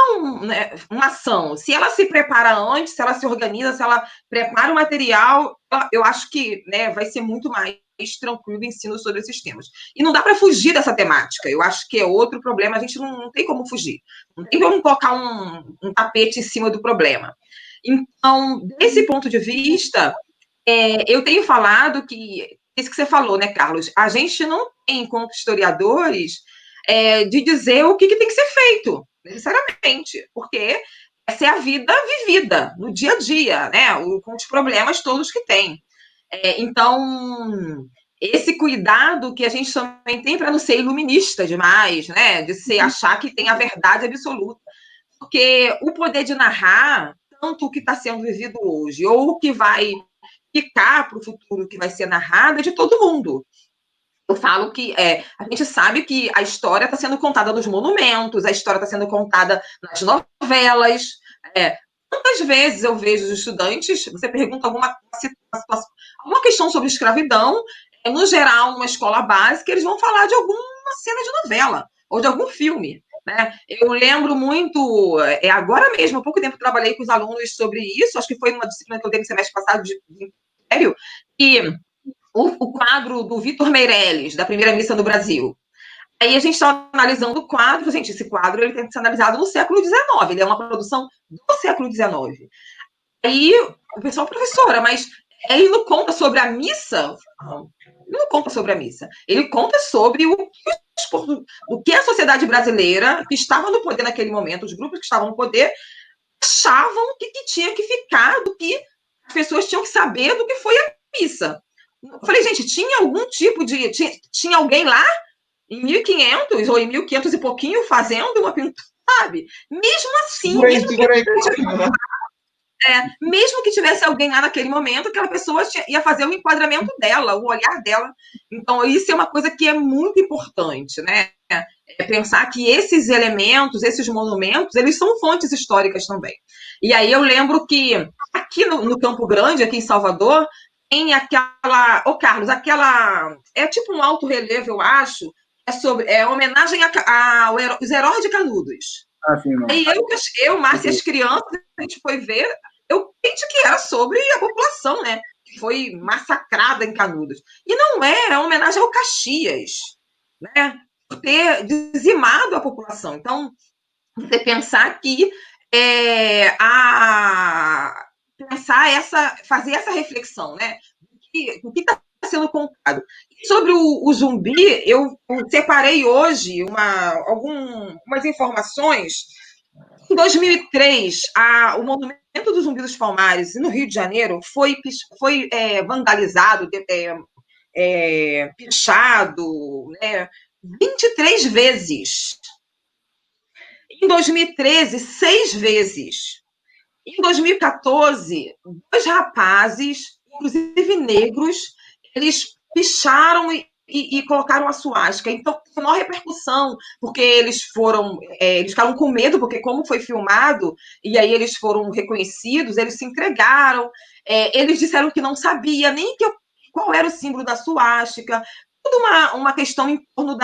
uma ação. Se ela se prepara antes, se ela se organiza, se ela prepara o material, eu acho que, né, vai ser muito mais tranquilo o ensino sobre esses temas. E não dá para fugir dessa temática. Eu acho que é outro problema, a gente não tem como fugir. Não tem como colocar um tapete em cima do problema. Então, desse ponto de vista, eu tenho falado que, isso que você falou, né, Carlos? A gente não tem, como historiadores, de dizer o que tem que ser feito, necessariamente, porque essa é a vida vivida, no dia a dia, né, com os problemas todos que tem. Então, esse cuidado que a gente também tem para não ser iluminista demais, né, de se achar que tem a verdade absoluta, porque o poder de narrar, tanto o que está sendo vivido hoje, ou o que vai ficar para o futuro, que vai ser narrado, é de todo mundo. Eu falo que a gente sabe que a história está sendo contada nos monumentos, a história está sendo contada nas novelas. Quantas vezes eu vejo os estudantes, você pergunta alguma questão sobre escravidão, no geral, numa escola básica, eles vão falar de alguma cena de novela ou de algum filme. Né? Eu lembro muito, agora mesmo, há pouco tempo trabalhei com os alunos sobre isso, acho que foi uma disciplina que eu dei no semestre passado de Império, e o quadro do Vitor Meirelles, da Primeira Missa no Brasil. Aí a gente está analisando o quadro, gente, esse quadro ele tem que ser analisado no século XIX, ele é uma produção do século XIX. Aí o pessoal, professora, mas ele não conta sobre a missa? Não, ele não conta sobre a missa. Ele conta sobre o que a sociedade brasileira, que estava no poder naquele momento, os grupos que estavam no poder, achavam que tinha que ficar, do que as pessoas tinham que saber do que foi a missa. Eu falei, gente, tinha algum tipo de... Tinha alguém lá, em 1500 ou em 1500 e pouquinho, fazendo uma pintura, sabe? Mesmo assim... mesmo que tivesse alguém lá naquele momento, aquela pessoa ia fazer o enquadramento dela, o olhar dela. Então, isso é uma coisa que é muito importante, né? Pensar que esses elementos, esses monumentos, eles são fontes históricas também. E aí eu lembro que aqui no Campo Grande, aqui em Salvador, tem aquela... Carlos, aquela... É tipo um alto relevo, eu acho, homenagem aos heróis de Canudos. Sim, aí eu, Márcia e as crianças, a gente foi ver, eu pensei que era sobre a população, né? Que foi massacrada em Canudos. E não é uma homenagem ao Caxias, né? Por ter dizimado a população. Então, você pensar que fazer essa reflexão, né? O que está sendo contado. E sobre o zumbi, eu separei hoje algumas informações. Em 2003, o Monumento do Zumbi dos Palmares, no Rio de Janeiro, foi vandalizado, pichado, né, 23 vezes. Em 2013, 6 vezes. Em 2014, 2 rapazes inclusive negros, eles picharam e colocaram a suástica. Então, foi uma repercussão, porque eles ficaram com medo, porque como foi filmado, e aí eles foram reconhecidos, eles se entregaram, eles disseram que não sabia nem qual era o símbolo da suástica, tudo uma questão em torno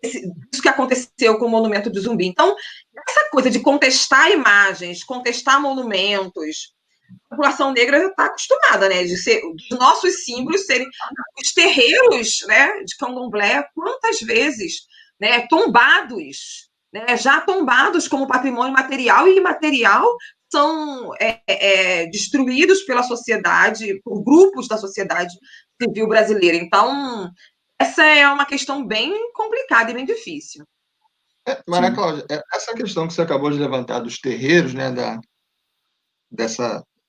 disso que aconteceu com o Monumento do Zumbi. Então, essa coisa de contestar imagens, contestar monumentos, a população negra já está acostumada, né, dos nossos símbolos serem os terreiros, né, de candomblé, quantas vezes, né, tombados, né, já tombados como patrimônio material e imaterial, são destruídos pela sociedade, por grupos da sociedade civil brasileira. Então, essa é uma questão bem complicada e bem difícil. Maria Cláudia, essa questão que você acabou de levantar dos terreiros, né, da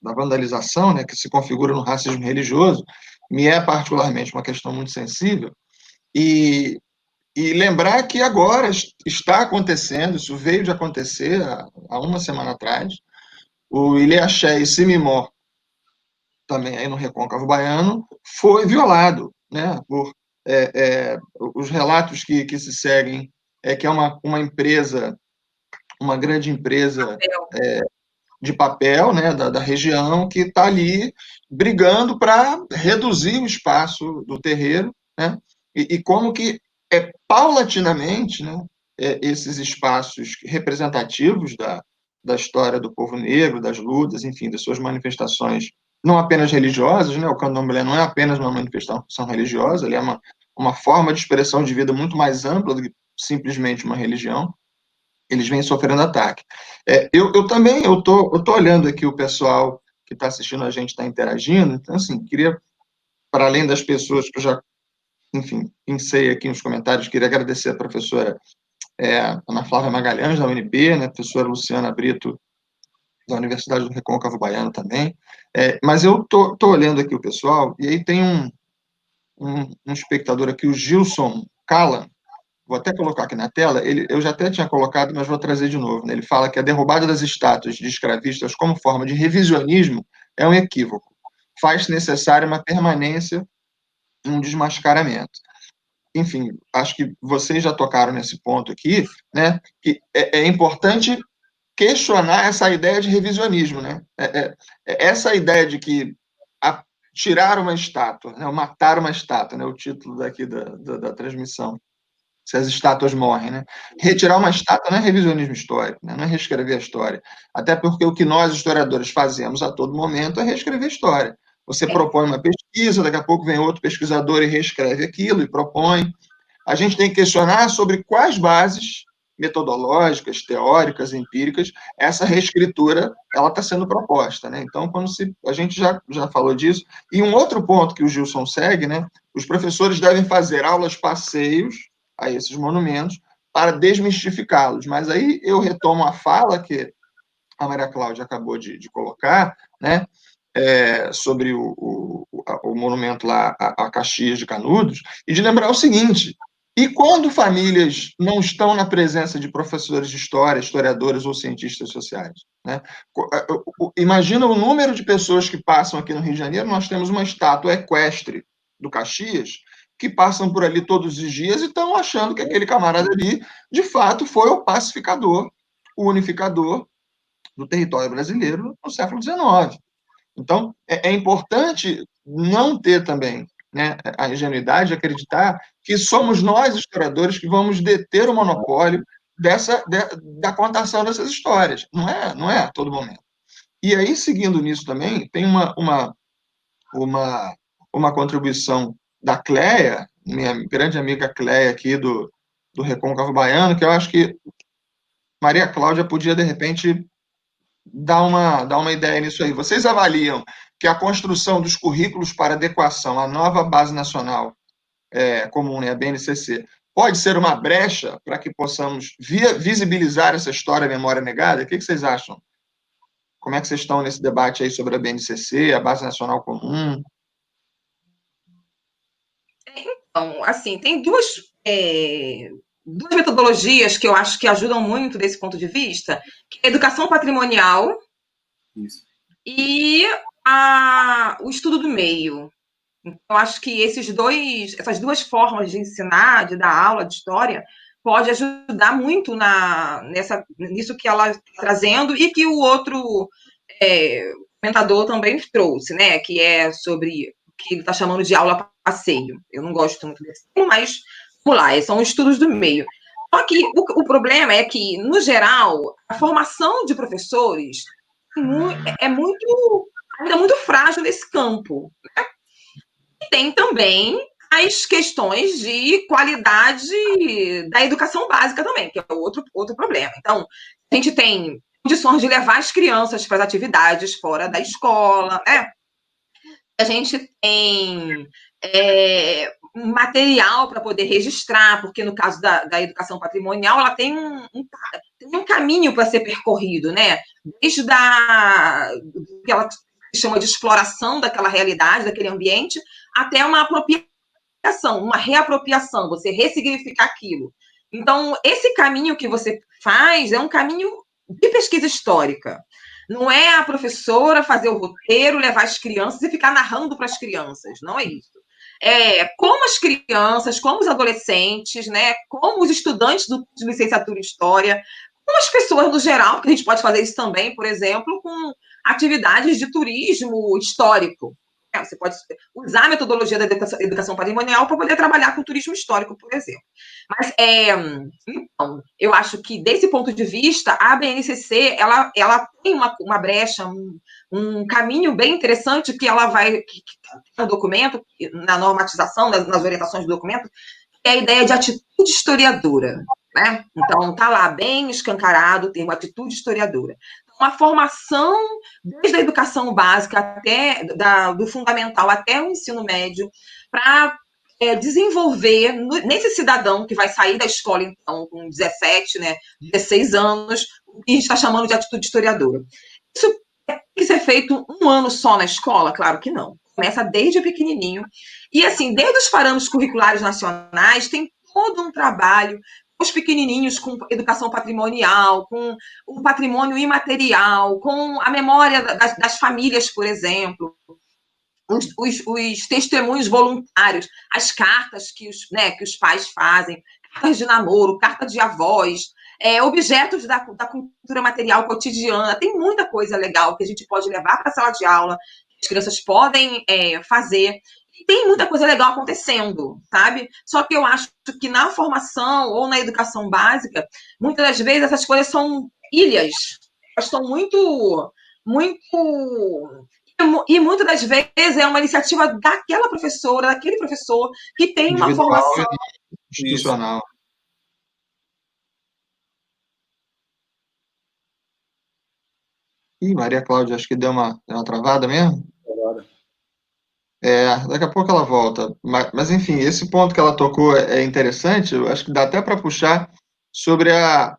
vandalização, né, que se configura no racismo religioso, me é particularmente uma questão muito sensível, e lembrar que agora está acontecendo, isso veio de acontecer há uma semana atrás, o Ilhéaxé e Simimó, também aí no Recôncavo Baiano, foi violado, né, por os relatos que se seguem que é uma empresa, uma grande empresa de papel, né, da região, que está ali brigando para reduzir o espaço do terreiro, né, e como que paulatinamente, né, esses espaços representativos da história do povo negro, das lutas, enfim, das suas manifestações, não apenas religiosas, né, o candomblé não é apenas uma manifestação religiosa, ele é uma forma de expressão de vida muito mais ampla do que simplesmente uma religião, eles vêm sofrendo ataque. Eu também, eu tô olhando aqui o pessoal que está assistindo a gente, está interagindo, então, assim, queria, para além das pessoas que eu já, enfim, pensei aqui nos comentários, queria agradecer a professora Ana Flávia Magalhães, da UNB, né, a professora Luciana Brito, da Universidade do Recôncavo Baiano também, mas eu tô olhando aqui o pessoal, e aí tem um espectador aqui, o Gilson Callan, vou até colocar aqui na tela, eu já até tinha colocado, mas vou trazer de novo, né? Ele fala que a derrubada das estátuas de escravistas como forma de revisionismo é um equívoco. Faz necessária uma permanência e um desmascaramento. Enfim, acho que vocês já tocaram nesse ponto aqui, né? Que é importante questionar essa ideia de revisionismo, né? Essa ideia de que tirar uma estátua, né? Matar uma estátua, né? O título daqui da transmissão. Se as estátuas morrem, né? Retirar uma estátua não é revisionismo histórico, né? Não é reescrever a história. Até porque o que nós, historiadores, fazemos a todo momento é reescrever a história. Você propõe uma pesquisa, daqui a pouco vem outro pesquisador e reescreve aquilo e propõe. A gente tem que questionar sobre quais bases metodológicas, teóricas, empíricas, essa reescritura ela está sendo proposta, né? Então, a gente já falou disso. E um outro ponto que o Gilson segue, né? Os professores devem fazer aulas passeios a esses monumentos para desmistificá-los. Mas aí eu retomo a fala que a Maria Cláudia acabou de colocar, né, sobre o monumento lá a Caxias de Canudos, e de lembrar o seguinte: e quando famílias não estão na presença de professores de história, historiadores ou cientistas sociais? Né? Imagina o número de pessoas que passam aqui no Rio de Janeiro, nós temos uma estátua equestre do Caxias, que passam por ali todos os dias e estão achando que aquele camarada ali, de fato, foi o pacificador, o unificador do território brasileiro no século XIX. Então, é importante não ter também, né, a ingenuidade de acreditar que somos nós, historiadores, que vamos deter o monopólio da contação dessas histórias. Não é a todo momento. E aí, seguindo nisso também, tem uma contribuição da Cleia, minha grande amiga Cleia aqui do Recôncavo Baiano, que eu acho que Maria Cláudia podia, de repente, dar uma ideia nisso aí. Vocês avaliam que a construção dos currículos para adequação à nova base nacional comum, né, a BNCC, pode ser uma brecha para que possamos visibilizar essa história memória negada? O que vocês acham? Como é que vocês estão nesse debate aí sobre a BNCC, a base nacional comum? Então, assim, tem duas metodologias que eu acho que ajudam muito desse ponto de vista, que é a educação patrimonial. Isso. E o estudo do meio. Então, eu acho que essas duas formas de ensinar, de dar aula de história, pode ajudar muito nisso que ela está trazendo e que o outro comentador também trouxe, né? Que é sobre o que ele está chamando de aula passeio. Eu não gosto muito desse termo, mas vamos lá, são estudos do meio. Só que o problema é que, no geral, a formação de professores é ainda muito frágil nesse campo. Né? E tem também as questões de qualidade da educação básica também, que é outro problema. Então, a gente tem condições de levar as crianças para as atividades fora da escola, né? A gente tem material para poder registrar, porque no caso da educação patrimonial, ela tem um caminho para ser percorrido, né? Desde o que ela chama de exploração daquela realidade, daquele ambiente, até uma apropriação, uma reapropriação, você ressignificar aquilo. Então, esse caminho que você faz é um caminho de pesquisa histórica. Não é a professora fazer o roteiro, levar as crianças e ficar narrando para as crianças. Não é isso. É como as crianças, como os adolescentes, né, como os estudantes de licenciatura em História, como as pessoas no geral, porque a gente pode fazer isso também, por exemplo, com atividades de turismo histórico. Você pode usar a metodologia da educação patrimonial para poder trabalhar com turismo histórico, por exemplo. Mas, então, eu acho que, desse ponto de vista, a BNCC ela tem uma brecha, um caminho bem interessante que ela vai, que no documento, na normatização, nas orientações do documento, que é a ideia de atitude historiadora. Né? Então, está lá bem escancarado o termo atitude historiadora. Uma formação desde a educação básica até do fundamental até o ensino médio para desenvolver nesse cidadão que vai sair da escola então com 17, né, 16 anos, o que a gente está chamando de atitude historiadora. Isso tem que ser feito um ano só na escola? Claro que não. Começa desde pequenininho. E assim, desde os parâmetros curriculares nacionais, tem todo um trabalho os pequenininhos com educação patrimonial, com o patrimônio imaterial, com a memória das famílias, por exemplo, os testemunhos voluntários, as cartas que os pais fazem, cartas de namoro, carta de avós, objetos da cultura material cotidiana. Tem muita coisa legal que a gente pode levar para a sala de aula, que as crianças podem fazer. Tem muita coisa legal acontecendo, sabe? Só que eu acho que na formação ou na educação básica, muitas das vezes essas coisas são ilhas. Elas são muito e muitas das vezes é uma iniciativa daquela professora, daquele professor que tem uma formação institucional. Ih, Maria Cláudia, acho que deu uma travada mesmo. Daqui a pouco ela volta. Mas, enfim, esse ponto que ela tocou é interessante, eu acho que dá até para puxar sobre a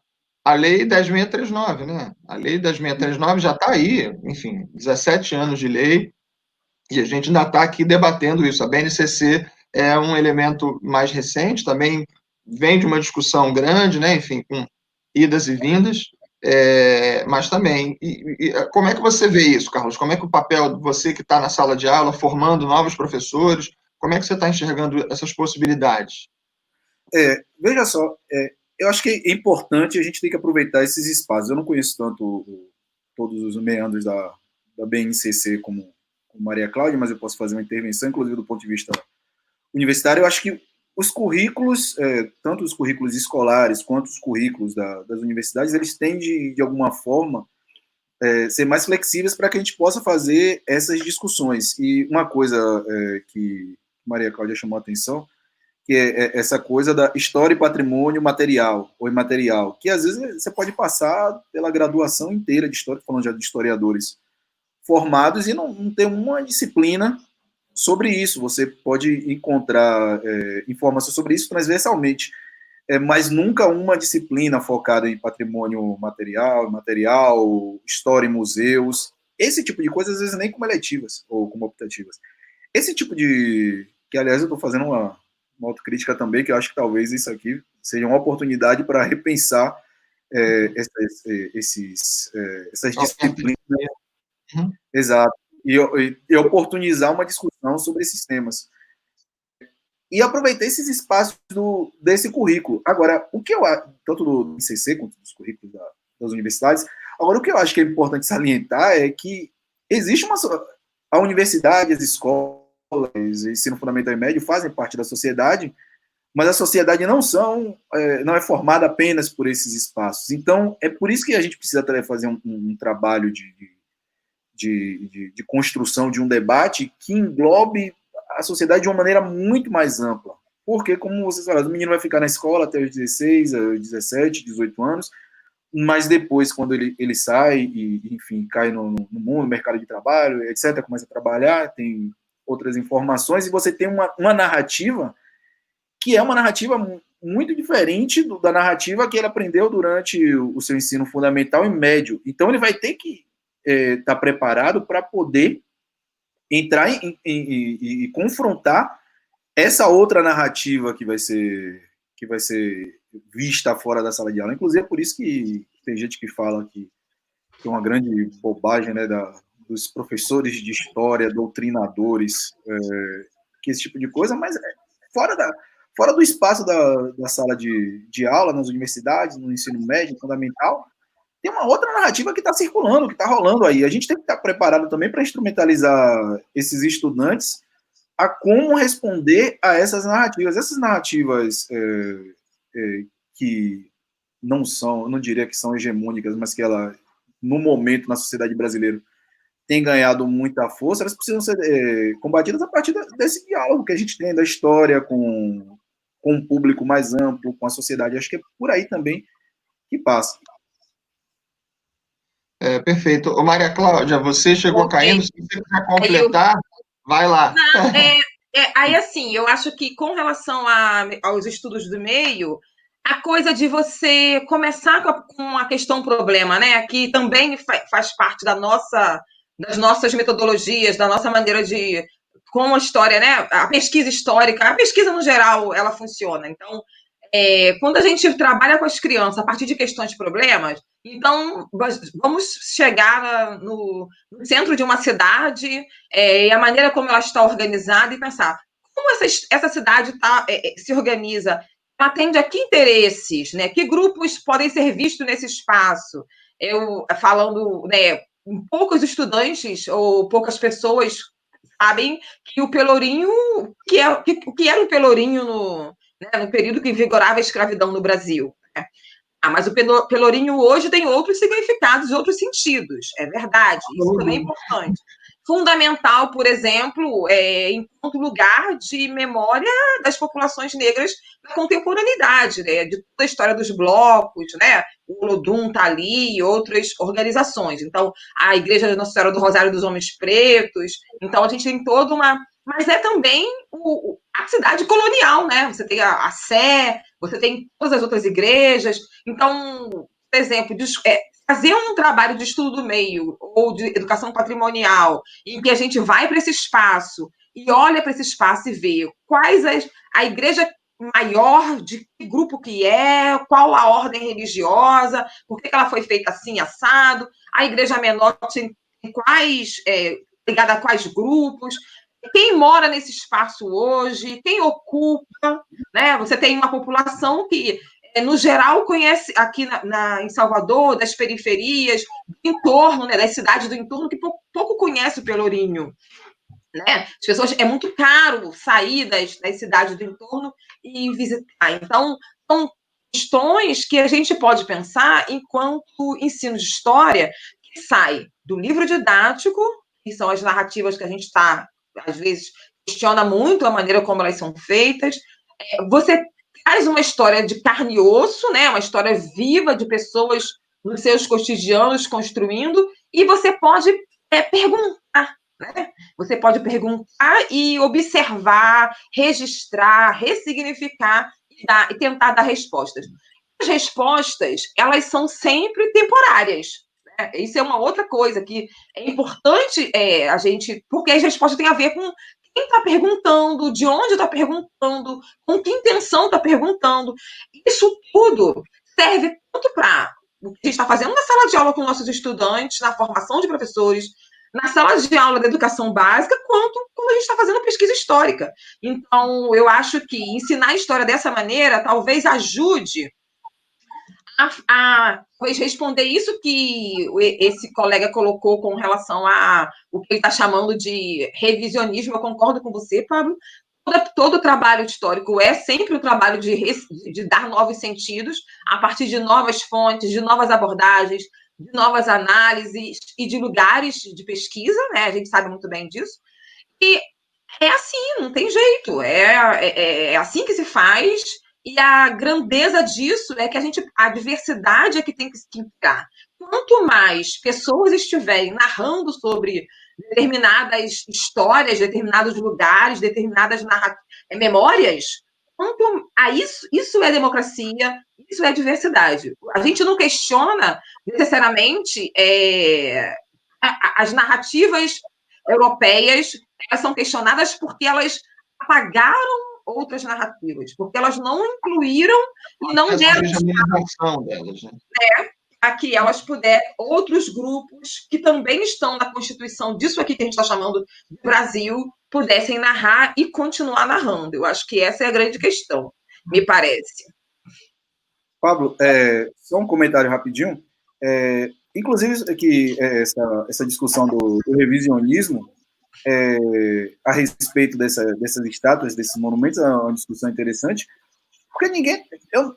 Lei 10.639, né? A Lei 10.639 já está aí, enfim, 17 anos de lei, e a gente ainda está aqui debatendo isso. A BNCC é um elemento mais recente, também vem de uma discussão grande, né? Enfim, com idas e vindas, mas também. Como é que você vê isso, Carlos? Como é que o papel de você que está na sala de aula, formando novos professores, como é que você está enxergando essas possibilidades? Veja só, eu acho que é importante, a gente tem que aproveitar esses espaços. Eu não conheço tanto todos os meandros da BNCC como Maria Cláudia, mas eu posso fazer uma intervenção, inclusive do ponto de vista universitário. Eu acho que os currículos, tanto os currículos escolares quanto os currículos das universidades, eles têm de alguma forma ser mais flexíveis para que a gente possa fazer essas discussões. E uma coisa que Maria Cláudia chamou a atenção, que é essa coisa da história e patrimônio material ou imaterial, que às vezes você pode passar pela graduação inteira de história, falando já de historiadores formados, e não ter uma disciplina sobre isso. Você pode encontrar informações sobre isso transversalmente, mas nunca uma disciplina focada em patrimônio material, história e museus. Esse tipo de coisa, às vezes, nem como eletivas ou como optativas. Esse tipo de... que, aliás, eu estou fazendo uma autocrítica também, que eu acho que talvez isso aqui seja uma oportunidade para repensar essas disciplinas. Exato. e oportunizar uma discussão sobre esses temas. E aproveitar esses espaços desse currículo. Agora, o que eu acho, tanto do ICC quanto dos currículos das universidades, agora o que eu acho que é importante salientar é que existe a universidade, as escolas, ensino fundamental e médio fazem parte da sociedade, mas a sociedade não é formada apenas por esses espaços. Então, é por isso que a gente precisa fazer um trabalho de construção de um debate que englobe a sociedade de uma maneira muito mais ampla. Porque, como vocês falaram, o menino vai ficar na escola até os 16, 17, 18 anos, mas depois, quando ele sai e, enfim, cai no mundo, no mercado de trabalho, etc., começa a trabalhar, tem outras informações, e você tem uma narrativa que é uma narrativa muito diferente da narrativa que ele aprendeu durante o seu ensino fundamental e médio. Então, ele vai ter que estar preparado para poder entrar e confrontar essa outra narrativa que vai ser vista fora da sala de aula. Inclusive, é por isso que tem gente que fala que é uma grande bobagem, né, dos professores de história, doutrinadores, que esse tipo de coisa, mas fora do espaço da sala de aula, nas universidades, no ensino médio, fundamental, tem uma outra narrativa que está circulando, que está rolando aí. A gente tem que estar preparado também para instrumentalizar esses estudantes a como responder a essas narrativas. Essas narrativas que não diria que são hegemônicas, mas que ela, no momento, na sociedade brasileira, tem ganhado muita força, elas precisam ser combatidas a partir desse diálogo que a gente tem da história com um público mais amplo, com a sociedade. Acho que é por aí também que passa. Perfeito. Ô, Maria Cláudia, você chegou caindo, se você quiser completar, vai lá. Não, aí, assim, eu acho que com relação aos estudos do meio, a coisa de você começar com a questão problema, né, que também faz parte das nossas metodologias, da nossa maneira de, com a história, né, a pesquisa histórica, a pesquisa no geral, ela funciona. Então, quando a gente trabalha com as crianças a partir de questões de problemas, então vamos chegar no centro de uma cidade e a maneira como ela está organizada e pensar como essa cidade se organiza, atende a que interesses, né? Que grupos podem ser vistos nesse espaço. Eu falando, né, poucos estudantes ou poucas pessoas sabem que o Pelourinho, que era o Pelourinho no período que vigorava a escravidão no Brasil. Né? Mas o Pelourinho hoje tem outros significados, outros sentidos, é verdade, isso também é importante. Fundamental, por exemplo, enquanto lugar de memória das populações negras da contemporaneidade, né? De toda a história dos blocos, né? O Olodum está ali e outras organizações. Então, a Igreja da Nossa Senhora do Rosário dos Homens Pretos. Então, a gente tem toda uma... Mas é também a cidade colonial, né? Você tem a Sé, você tem todas as outras igrejas. Então, por exemplo, fazer um trabalho de estudo do meio ou de educação patrimonial, em que a gente vai para esse espaço e olha para esse espaço e vê quais a igreja maior, de que grupo que é, qual a ordem religiosa, por que ela foi feita assim, assado, a igreja menor tem quais, ligada a quais grupos, quem mora nesse espaço hoje, quem ocupa, né? Você tem uma população que no geral, conhece aqui em Salvador, das periferias, do entorno, né, das cidades do entorno, que pouco conhece o Pelourinho. Né? As pessoas, é muito caro sair das cidades do entorno e visitar. Então, são questões que a gente pode pensar enquanto ensino de história, que sai do livro didático, que são as narrativas que a gente está, às vezes, questiona muito a maneira como elas são feitas. Você traz uma história de carne e osso, né? Uma história viva de pessoas nos seus cotidianos construindo, e você pode perguntar, né? Você pode perguntar e observar, registrar, ressignificar e tentar dar respostas. As respostas, elas são sempre temporárias. Né? Isso é uma outra coisa que é importante a gente, porque as respostas têm a ver com quem está perguntando, de onde está perguntando, com que intenção está perguntando. Isso tudo serve tanto para o que a gente está fazendo na sala de aula com nossos estudantes, na formação de professores, na sala de aula da educação básica, quanto quando a gente está fazendo pesquisa histórica. Então, eu acho que ensinar a história dessa maneira talvez ajude a responder isso que esse colega colocou com relação a o que ele está chamando de revisionismo. Eu concordo com você, Pablo. Todo trabalho histórico é sempre o trabalho de dar novos sentidos a partir de novas fontes, de novas abordagens, de novas análises e de lugares de pesquisa, né? A gente sabe muito bem disso. E é assim, não tem jeito. É assim que se faz. E a grandeza disso é que a diversidade é que tem que ficar. Quanto mais pessoas estiverem narrando sobre determinadas histórias, determinados lugares, determinadas memórias, quanto a isso é democracia, isso é diversidade. A gente não questiona necessariamente as narrativas europeias, elas são questionadas porque elas apagaram outras narrativas, porque elas não incluíram e não deram delas, né? a que elas puderem, outros grupos que também estão na Constituição disso aqui que a gente está chamando de Brasil, pudessem narrar e continuar narrando. Eu acho que essa é a grande questão, me parece. Pablo, só um comentário rapidinho. Inclusive, que essa discussão do revisionismo a respeito dessas estátuas, desses monumentos, é uma discussão interessante, porque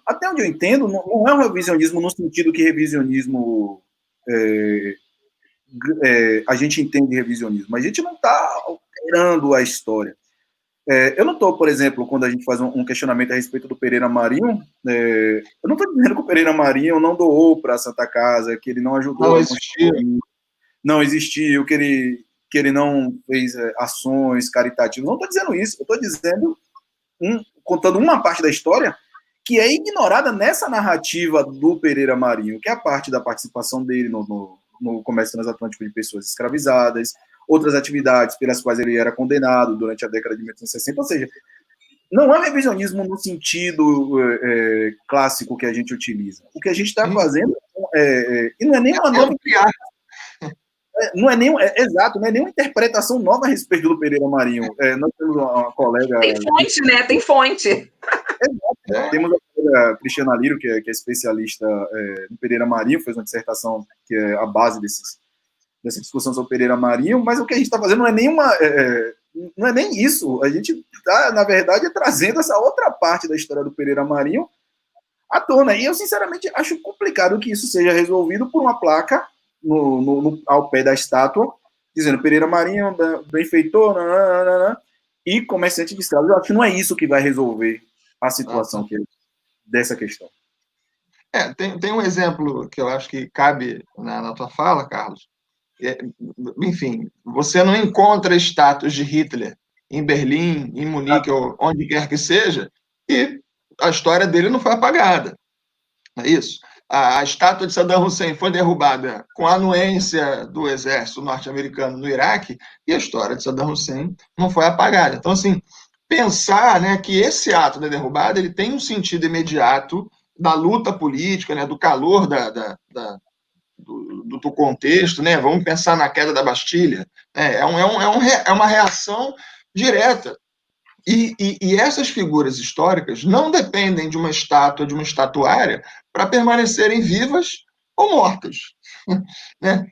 até onde eu entendo, não é um revisionismo no sentido que revisionismo a gente entende revisionismo, a gente não está alterando a história. Eu não estou, por exemplo, quando a gente faz um questionamento a respeito do Pereira Marinho, eu não estou dizendo que o Pereira Marinho não doou para a Santa Casa, que ele não ajudou a construir, não existiu, que ele não fez ações caritativas. Não estou dizendo isso, eu estou dizendo, contando uma parte da história que é ignorada nessa narrativa do Pereira Marinho, que é a parte da participação dele no comércio transatlântico de pessoas escravizadas, outras atividades pelas quais ele era condenado durante a década de 1960, ou seja, não é um revisionismo no sentido clássico que a gente utiliza. O que a gente está fazendo e não é nem uma nova... Não é nem exato, não é nenhuma interpretação nova a respeito do Pereira Marinho. Nós temos uma colega... Tem fonte, né? Tem fonte. Exato. Temos a colega Cristiana Lírio, que é especialista no Pereira Marinho, fez uma dissertação que é a base dessa discussão sobre Pereira Marinho, mas o que a gente está fazendo não é nem isso. A gente está, na verdade, trazendo essa outra parte da história do Pereira Marinho à tona. E eu, sinceramente, acho complicado que isso seja resolvido por uma placa ao pé da estátua, dizendo Pereira Marinho, benfeitor, e comerciante de escravos. Eu acho que não é isso que vai resolver a situação dessa questão. Tem um exemplo que eu acho que cabe na tua fala, Carlos. Enfim, você não encontra estátuas de Hitler em Berlim, em Munique, ou onde quer que seja, e a história dele não foi apagada. Não é isso? A estátua de Saddam Hussein foi derrubada com a anuência do exército norte-americano no Iraque, e a história de Saddam Hussein não foi apagada. Então, assim, pensar, né, que esse ato da derrubada ele tem um sentido imediato da luta política, né, do calor do contexto, né? Vamos pensar na queda da Bastilha. É uma reação direta. E essas figuras históricas não dependem de uma estátua, de uma estatuária, para permanecerem vivas ou mortas. Né?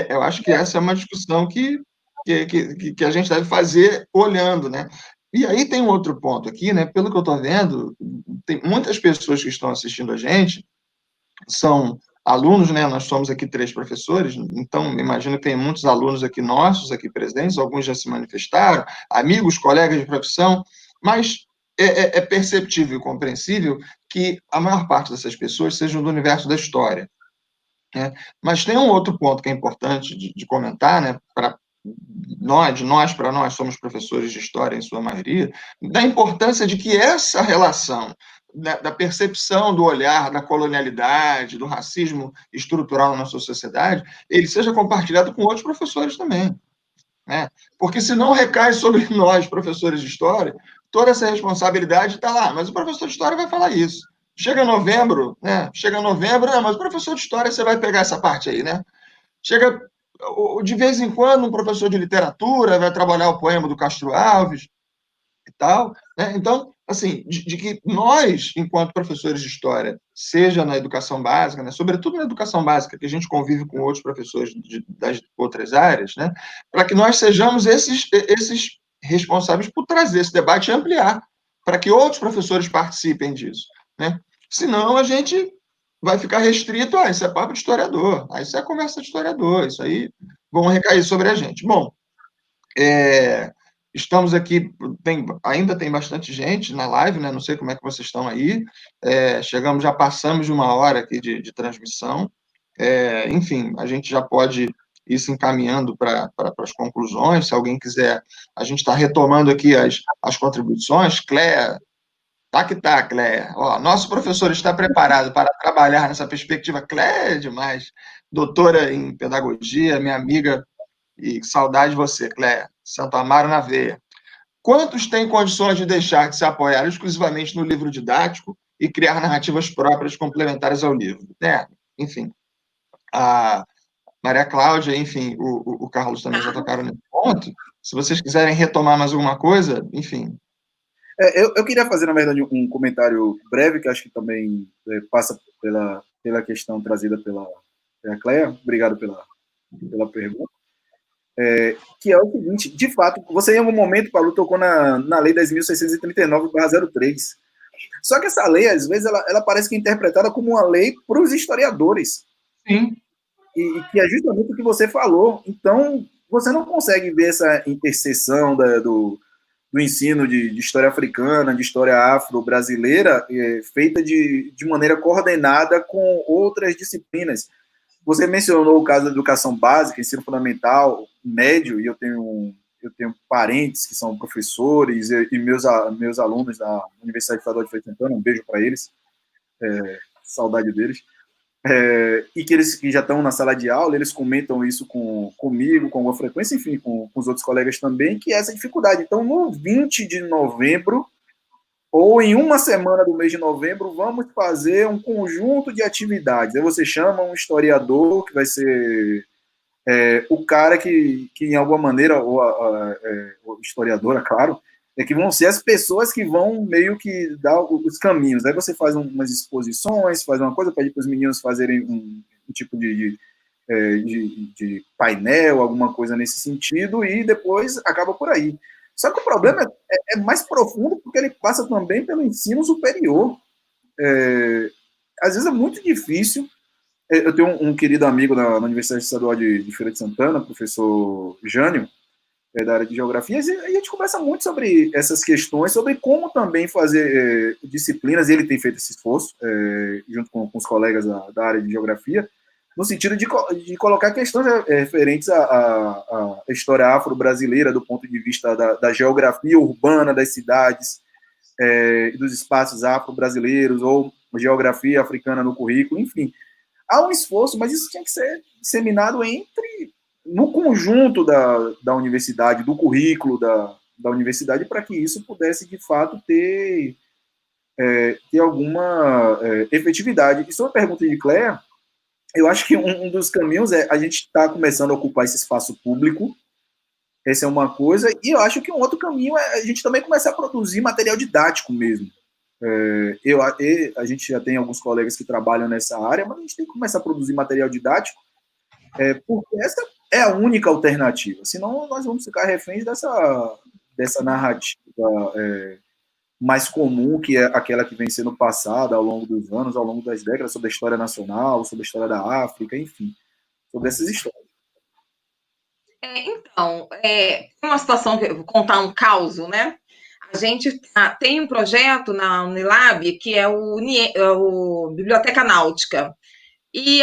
Eu acho que essa é uma discussão que a gente deve fazer olhando. Né? E aí tem um outro ponto aqui, né? Pelo que eu estou vendo, tem muitas pessoas que estão assistindo a gente, são alunos, né? Nós somos aqui 3 professores, então imagino que tem muitos alunos aqui nossos, aqui presentes, alguns já se manifestaram, amigos, colegas de profissão, mas é perceptível e compreensível que a maior parte dessas pessoas sejam do universo da história. Né? Mas tem um outro ponto que é importante de comentar, né? Para nós somos professores de história em sua maioria, da importância de que essa relação da percepção do olhar da colonialidade, do racismo estrutural na nossa sociedade, ele seja compartilhado com outros professores também. Né? Porque senão recai sobre nós, professores de história, toda essa responsabilidade está lá, mas o professor de história vai falar isso. Chega novembro, mas o professor de história, você vai pegar essa parte aí, né? Chega de vez em quando, um professor de literatura vai trabalhar o poema do Castro Alves e tal, né? Então, assim, de que nós, enquanto professores de história, seja na educação básica, né, sobretudo na educação básica, que a gente convive com outros professores das outras áreas, né, para que nós sejamos esses responsáveis por trazer esse debate e ampliar, para que outros professores participem disso, né? Senão a gente vai ficar restrito a isso é papo de historiador, isso é conversa de historiador, isso aí vão recair sobre a gente. Bom, estamos aqui, ainda tem bastante gente na live, né? Não sei como é que vocês estão aí. Já passamos de 1 hora aqui de transmissão. Enfim, a gente já pode ir se encaminhando para as conclusões. Se alguém quiser, a gente está retomando aqui as contribuições. Cléia, tá, Cléia. Nosso professor está preparado para trabalhar nessa perspectiva. Cléia é demais. Doutora em pedagogia, minha amiga, e saudade de você, Cléia. Santo Amaro na veia. Quantos têm condições de deixar de se apoiar exclusivamente no livro didático e criar narrativas próprias complementares ao livro? Enfim, a Maria Cláudia, enfim, o Carlos também já tocaram nesse ponto. Se vocês quiserem retomar mais alguma coisa, enfim. Eu queria fazer, na verdade, um comentário breve, que acho que também passa pela questão trazida pela Cléia. Obrigado pela pergunta. Que é o seguinte, de fato, você em algum momento, Paulo, tocou na Lei 10.639/03. Só que essa lei, às vezes, ela parece que é interpretada como uma lei para os historiadores. Sim. E que é justamente o que você falou. Então, você não consegue ver essa interseção do ensino de história africana, de história afro-brasileira, feita de maneira coordenada com outras disciplinas. Você mencionou o caso da educação básica, ensino fundamental, médio, e eu tenho parentes que são professores e meus alunos da Universidade Estadual de Feira de Santana, um beijo para eles, saudade deles, e que já estão na sala de aula, eles comentam isso comigo, com alguma frequência, enfim, com os outros colegas também, que é essa dificuldade. Então, no 20 de novembro, ou em uma semana do mês de novembro, vamos fazer um conjunto de atividades. Aí você chama um historiador, que vai ser o cara que em alguma maneira, ou a historiadora, claro, que vão ser as pessoas que vão meio que dar os caminhos. Aí você faz umas exposições, faz uma coisa, pede para os meninos fazerem um tipo de painel, alguma coisa nesse sentido, e depois acaba por aí. Só que o problema é mais profundo, porque ele passa também pelo ensino superior. Às vezes é muito difícil. Eu tenho um querido amigo na Universidade Estadual de Feira de Santana, professor Jânio, da área de geografia, e a gente conversa muito sobre essas questões, sobre como também fazer disciplinas, e ele tem feito esse esforço, junto com os colegas da área de geografia, no sentido de colocar questões referentes à história afro-brasileira, do ponto de vista da geografia urbana das cidades, dos espaços afro-brasileiros, ou geografia africana no currículo, enfim. Há um esforço, mas isso tinha que ser disseminado no conjunto da universidade, do currículo da universidade, para que isso pudesse, de fato, ter alguma efetividade. E sobre a pergunta de Cléia, eu acho que um dos caminhos é a gente estar começando a ocupar esse espaço público, essa é uma coisa, e eu acho que um outro caminho é a gente também começar a produzir material didático mesmo. A gente já tem alguns colegas que trabalham nessa área, mas a gente tem que começar a produzir material didático, porque essa é a única alternativa, senão nós vamos ficar reféns dessa narrativa mais comum, que é aquela que vem sendo passada ao longo dos anos, ao longo das décadas, sobre a história nacional, sobre a história da África, enfim, sobre essas histórias. Então, uma situação, vou contar um caos, né? A gente tem um projeto na Unilab que é o Biblioteca Náutica. E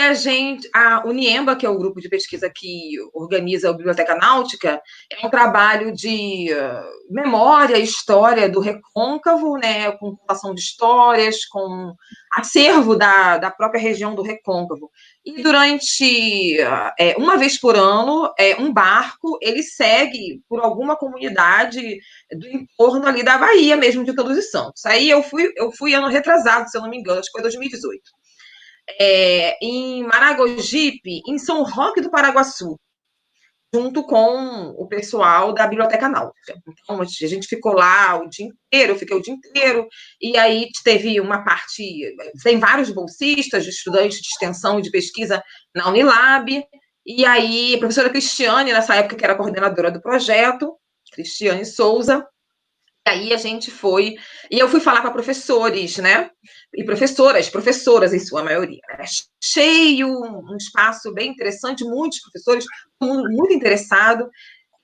a Uniemba, que é o grupo de pesquisa que organiza a Biblioteca Náutica, é um trabalho de memória e história do Recôncavo, né, com contação de histórias, com acervo da própria região do Recôncavo. E durante, uma vez por ano, um barco, ele segue por alguma comunidade do entorno ali da Bahia mesmo, de Todos os Santos. Aí eu fui ano retrasado, se eu não me engano, acho que foi 2018. Em Maragogipe, em São Roque do Paraguaçu. junto com o pessoal da Biblioteca Náutica. Então, a gente ficou lá o dia inteiro, eu fiquei o dia inteiro, e aí teve uma parte, tem vários bolsistas, estudantes de extensão e de pesquisa na Unilab, e aí a professora Cristiane, nessa época que era coordenadora do projeto, Cristiane Souza, e aí a gente foi, e eu fui falar para professores, né, e professoras em sua maioria, né? Cheio, um espaço bem interessante, muitos professores, muito interessado.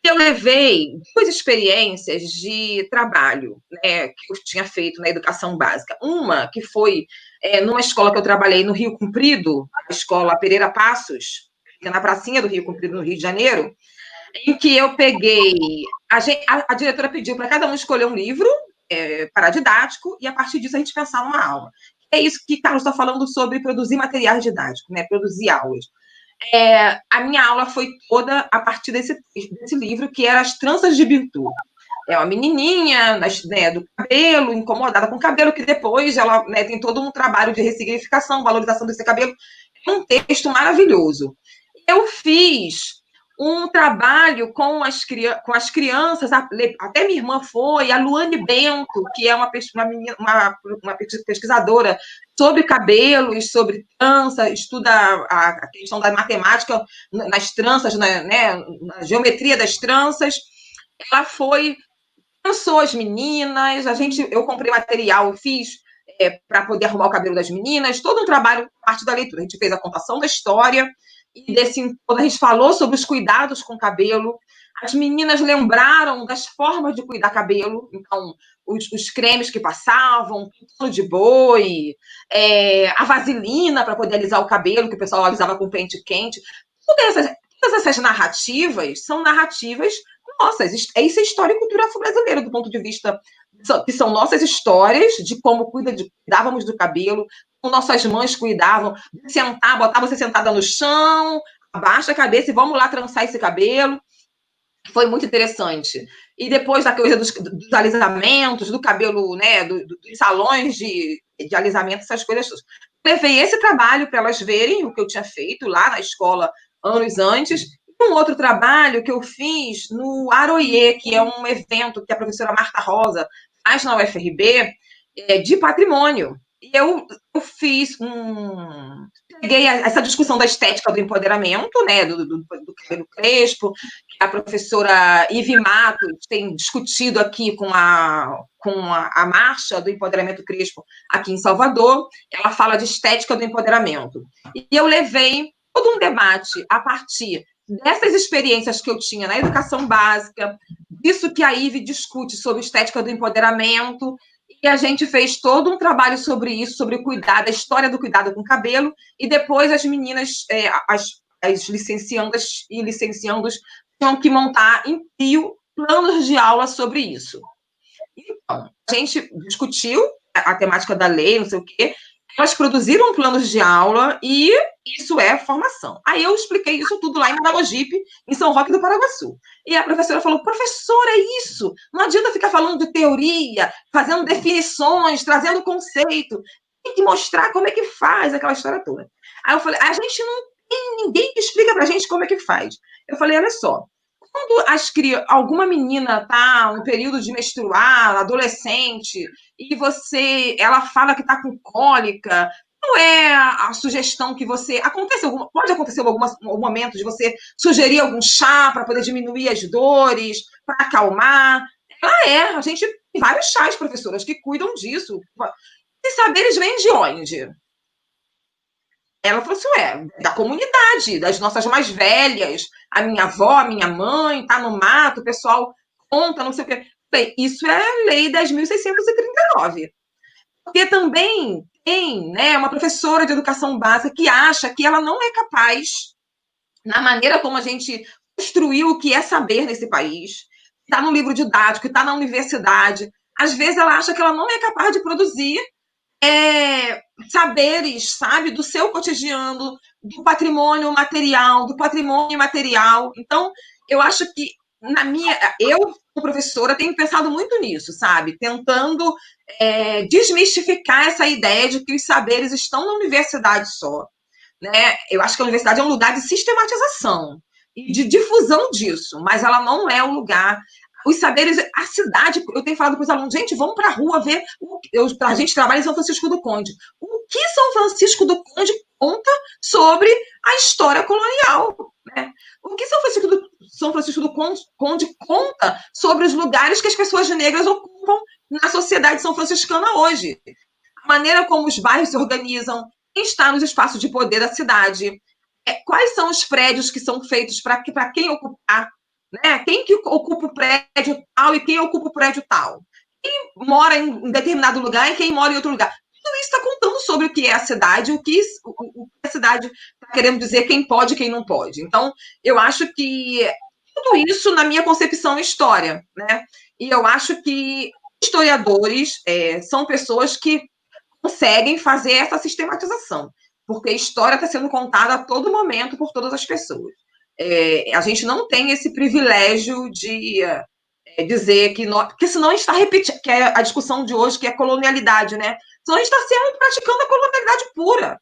Eu levei 2 experiências de trabalho, né, que eu tinha feito na educação básica. Uma que foi numa escola que eu trabalhei no Rio Comprido, a escola Pereira Passos, que é na pracinha do Rio Comprido, no Rio de Janeiro, em que eu peguei. A diretora pediu para cada um escolher um livro paradidático, e a partir disso a gente pensar numa aula. É isso que Carlos está falando sobre produzir materiais didáticos, né? Produzir aulas. A minha aula foi toda a partir desse livro, que era As Tranças de Bintu. É uma menininha, né, do cabelo, incomodada com o cabelo, que depois ela, né, tem todo um trabalho de ressignificação, valorização desse cabelo. É um texto maravilhoso. Eu fiz um trabalho com as crianças, até minha irmã foi, a Luane Bento, que é uma pesquisadora sobre cabelos, sobre trança, estuda a questão da matemática nas tranças, né, na geometria das tranças. Ela foi, pensou as meninas, eu comprei material, fiz para poder arrumar o cabelo das meninas, todo um trabalho, parte da leitura. A gente fez a contação da história, e quando a gente falou sobre os cuidados com o cabelo, as meninas lembraram das formas de cuidar cabelo, então, os cremes que passavam, pano de boi, a vaselina para poder alisar o cabelo, que o pessoal alisava com pente quente. Todas essas narrativas são narrativas nossas. Isso é história e cultura afro-brasileira, do ponto de vista que são nossas histórias de como cuidávamos do cabelo, como nossas mães cuidavam, botava você sentada no chão, abaixa a cabeça e vamos lá trançar esse cabelo. Foi muito interessante. E depois da coisa dos alisamentos, do cabelo, né, dos salões de alisamento, essas coisas. Levei esse trabalho para elas verem o que eu tinha feito lá na escola anos antes. E um outro trabalho que eu fiz no Aroiê, que é um evento que a professora Marta Rosa faz na UFRB, de patrimônio. E eu fiz peguei essa discussão da estética do empoderamento, né, do cabelo crespo, que a professora Ive Matos tem discutido aqui com a marcha do empoderamento crespo aqui em Salvador. Ela fala de estética do empoderamento. E eu levei todo um debate a partir dessas experiências que eu tinha na educação básica, disso que a Ive discute sobre estética do empoderamento, e a gente fez todo um trabalho sobre isso, sobre o cuidado, a história do cuidado com o cabelo, e depois as meninas, as licenciandas e licenciandos, tinham que montar em trio planos de aula sobre isso. Então, a gente discutiu a temática da lei, não sei o quê, elas produziram planos de aula e isso é formação. Aí eu expliquei isso tudo lá em Maragogipe, em São Roque do Paraguaçu. E a professora falou, professora, é isso, não adianta ficar falando de teoria, fazendo definições, trazendo conceito, tem que mostrar como é que faz aquela história toda. Aí eu falei, a gente não tem ninguém que explica pra gente como é que faz. Eu falei, olha só, quando alguma menina está no período de menstruar, adolescente, e ela fala que está com cólica, não é a sugestão que você... Pode acontecer algum momento de você sugerir algum chá para poder diminuir as dores, para acalmar. A gente tem vários chás, professoras, que cuidam disso. Esses saberes vêm de onde? Ela falou assim, da comunidade, das nossas mais velhas, a minha avó, a minha mãe, tá no mato, o pessoal conta, não sei o quê. Bem, isso é a Lei 10.639. Porque também tem, né, uma professora de educação básica que acha que ela não é capaz, na maneira como a gente construiu o que é saber nesse país, está no livro didático, está na universidade, às vezes ela acha que ela não é capaz de produzir saberes, sabe, do seu cotidiano, do patrimônio material, do patrimônio imaterial. Então, eu acho que eu, como professora, tenho pensado muito nisso, sabe, tentando desmistificar essa ideia de que os saberes estão na universidade só, né? Eu acho que a universidade é um lugar de sistematização, e de difusão disso, mas ela não é o lugar. Os saberes, a cidade, eu tenho falado para os alunos, gente, vamos para a rua ver, a gente trabalha em São Francisco do Conde. O que São Francisco do Conde conta sobre a história colonial, né? O que São Francisco do Conde conta sobre os lugares que as pessoas negras ocupam na sociedade são franciscana hoje. A maneira como os bairros se organizam, quem está nos espaços de poder da cidade, quais são os prédios que são feitos para quem ocupar, né? Quem que ocupa o prédio tal e quem ocupa o prédio tal. Quem mora em determinado lugar e quem mora em outro lugar. Tudo isso está contando sobre o que é a cidade, o que a cidade está querendo dizer, quem pode e quem não pode. Então, eu acho que tudo isso, na minha concepção, é história, né? E eu acho que historiadores são pessoas que conseguem fazer essa sistematização, porque a história está sendo contada a todo momento por todas as pessoas. A gente não tem esse privilégio de dizer que senão a gente está repetindo, que é a discussão de hoje, que é colonialidade, né? Senão a gente está sempre praticando a colonialidade pura.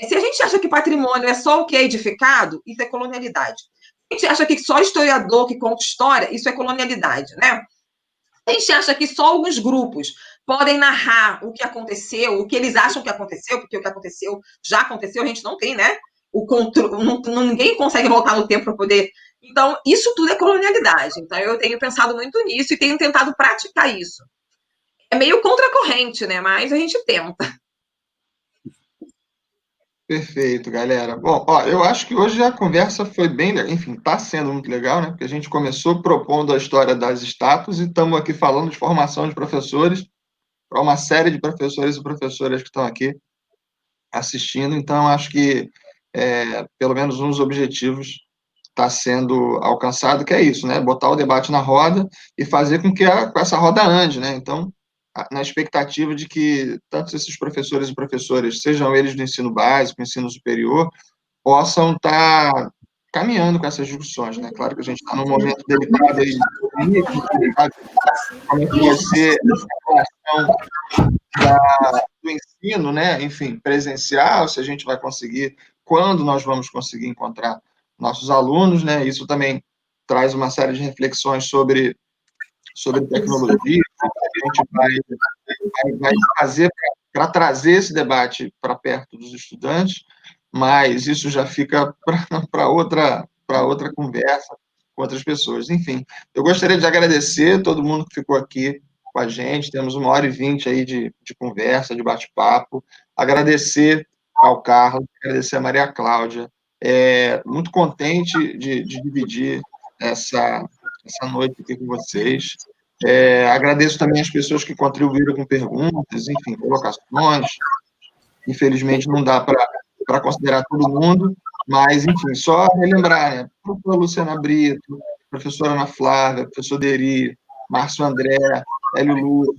Se a gente acha que patrimônio é só o que é edificado, isso é colonialidade. Se a gente acha que só historiador que conta história, isso é colonialidade, né? Se a gente acha que só alguns grupos podem narrar o que aconteceu, o que eles acham que aconteceu, porque o que aconteceu já aconteceu, a gente não tem, né? Ninguém consegue voltar no tempo para poder. Então, isso tudo é colonialidade. Então, eu tenho pensado muito nisso e tenho tentado praticar isso. É meio contracorrente, né? Mas a gente tenta. Perfeito, galera. Bom, ó, eu acho que hoje a conversa foi bem, enfim, está sendo muito legal, né? Porque a gente começou propondo a história das estátuas e estamos aqui falando de formação de professores para uma série de professores e professoras que estão aqui assistindo. Então, acho que pelo menos um dos objetivos está sendo alcançado, que é isso, né? Botar o debate na roda e fazer com que essa roda ande, né? Então, na expectativa de que tanto esses professores e professoras, sejam eles do ensino básico, ensino superior, possam estar caminhando com essas discussões, né? Claro que a gente está num momento delicado aí, como é que vai ser a relação do ensino, né? Enfim, presencial, se a gente vai conseguir, quando nós vamos conseguir encontrar nossos alunos, né? Isso também traz uma série de reflexões sobre tecnologia, a gente vai fazer para trazer esse debate para perto dos estudantes, mas isso já fica para outra conversa com outras pessoas. Enfim, eu gostaria de agradecer todo mundo que ficou aqui com a gente, temos 1h20 aí de conversa, de bate-papo, agradecer ao Carlos, agradecer a Maria Cláudia, muito contente de dividir essa noite aqui com vocês. Agradeço também as pessoas que contribuíram com perguntas, enfim, colocações. Infelizmente, não dá para considerar todo mundo, mas, enfim, só relembrar, né? Professora Luciana Brito, professora Ana Flávia, professor Deri, Márcio André, Hélio Lúcio,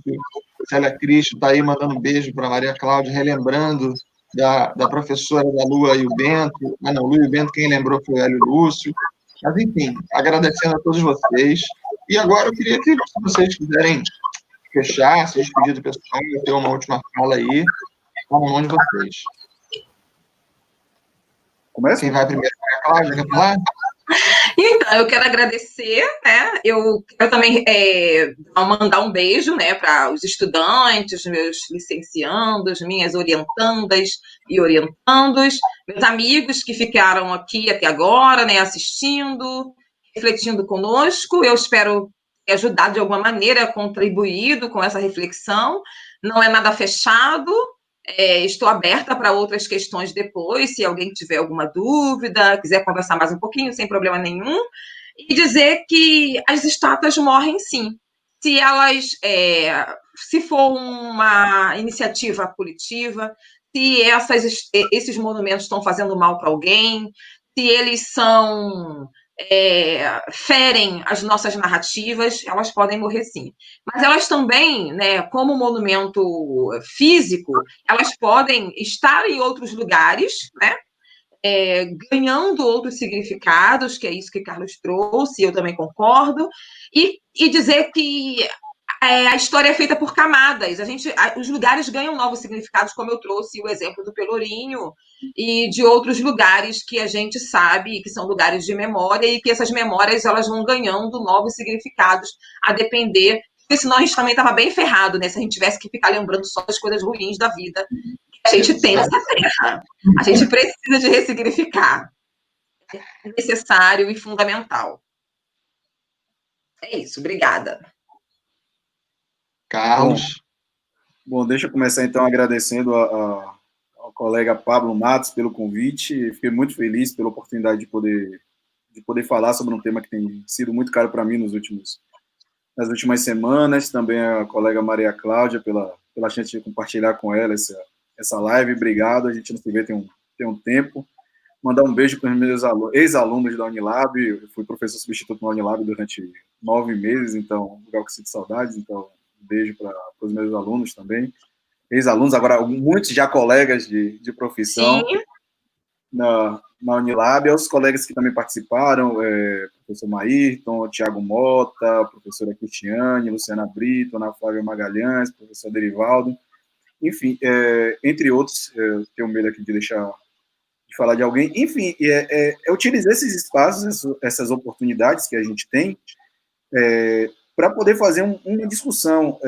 Célia Cristo, está aí mandando um beijo para Maria Cláudia, relembrando da professora da Lua e o Bento. Não, Lua e o Bento, quem lembrou foi o Hélio Lúcio. Mas, enfim, agradecendo a todos vocês. E agora eu queria que, se vocês quiserem fechar, se despedir do pessoal, eu tenho uma última fala aí, está na mão de vocês. Começa? Quem vai primeiro? Cláudia, quer falar? Então, eu quero agradecer, né? Eu também mandar um beijo, né, para os estudantes, meus licenciandos, minhas orientandas e orientandos, meus amigos que ficaram aqui até agora, né, assistindo, refletindo conosco. Eu espero ter ajudado de alguma maneira, contribuído com essa reflexão. Não é nada fechado. Estou aberta para outras questões depois, se alguém tiver alguma dúvida, quiser conversar mais um pouquinho, sem problema nenhum, e dizer que as estátuas morrem sim. Se elas, se for uma iniciativa coletiva, se esses monumentos estão fazendo mal para alguém, se eles ferem as nossas narrativas, elas podem morrer sim. Mas elas também, né, como monumento físico, elas podem estar em outros lugares, né, ganhando outros significados, que é isso que Carlos trouxe, eu também concordo, e dizer que a história é feita por camadas. Os lugares ganham novos significados, como eu trouxe o exemplo do Pelourinho e de outros lugares que a gente sabe que são lugares de memória e que essas memórias elas vão ganhando novos significados a depender, porque senão a gente também estava bem ferrado, né? Se a gente tivesse que ficar lembrando só das coisas ruins da vida que a gente tem nessa terra. A gente precisa de ressignificar. É necessário e fundamental. É isso, obrigada. Carlos. Bom, deixa eu começar então agradecendo ao colega Pablo Matos pelo convite. Fiquei muito feliz pela oportunidade de poder falar sobre um tema que tem sido muito caro para mim nas últimas semanas. Também a colega Maria Cláudia pela chance de compartilhar com ela essa live. Obrigado, a gente não se vê tem um tempo. Mandar um beijo para os meus ex-alunos da Unilab. Eu fui professor substituto na Unilab durante 9 meses, então, lugar que sinto saudades, então um beijo para os meus alunos também. Ex-alunos, agora muitos já colegas de profissão. Sim. Na Unilab, aos colegas que também participaram, professor Maírton, Tiago Mota, professora Cristiane, Luciana Brito, Ana Flávia Magalhães, professor Derivaldo, enfim, entre outros, tenho medo aqui de falar de alguém, enfim, utilizar esses espaços, essas oportunidades que a gente tem, para poder fazer uma discussão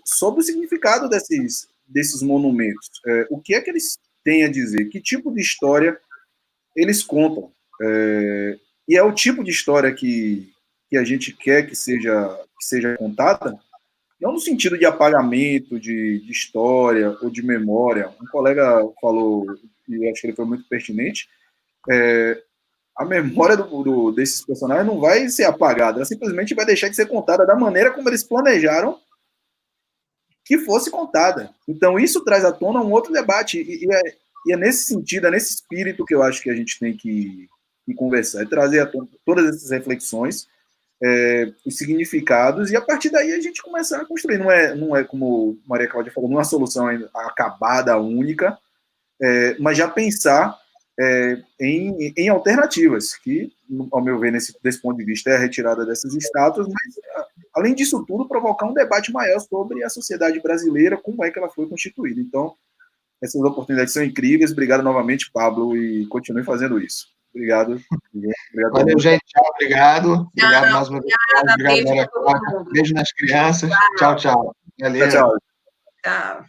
sobre o significado desses monumentos, o que é que eles têm a dizer, que tipo de história eles contam, e é o tipo de história que a gente quer que seja contada, não no sentido de apagamento de história ou de memória. Um colega falou, e acho que ele foi muito pertinente, a memória desses personagens não vai ser apagada, ela simplesmente vai deixar de ser contada da maneira como eles planejaram que fosse contada. Então, isso traz à tona um outro debate, e é nesse sentido, é nesse espírito que eu acho que a gente tem que conversar, trazer à tona todas essas reflexões, os significados, e a partir daí a gente começar a construir. Não é como Maria Cláudia falou, não é uma solução acabada, única, mas já pensar em alternativas, que, ao meu ver, desse ponto de vista, é a retirada dessas estátuas, mas, além disso tudo, provocar um debate maior sobre a sociedade brasileira, como é que ela foi constituída. Então, essas oportunidades são incríveis. Obrigado novamente, Pablo, e continue fazendo isso. Obrigado. Valeu, gente. Tchau, obrigado. Obrigado mais uma vez. Obrigado, Maria Cláudia. Beijo nas crianças. Tchau, tchau. Valeu. Tchau. Tchau.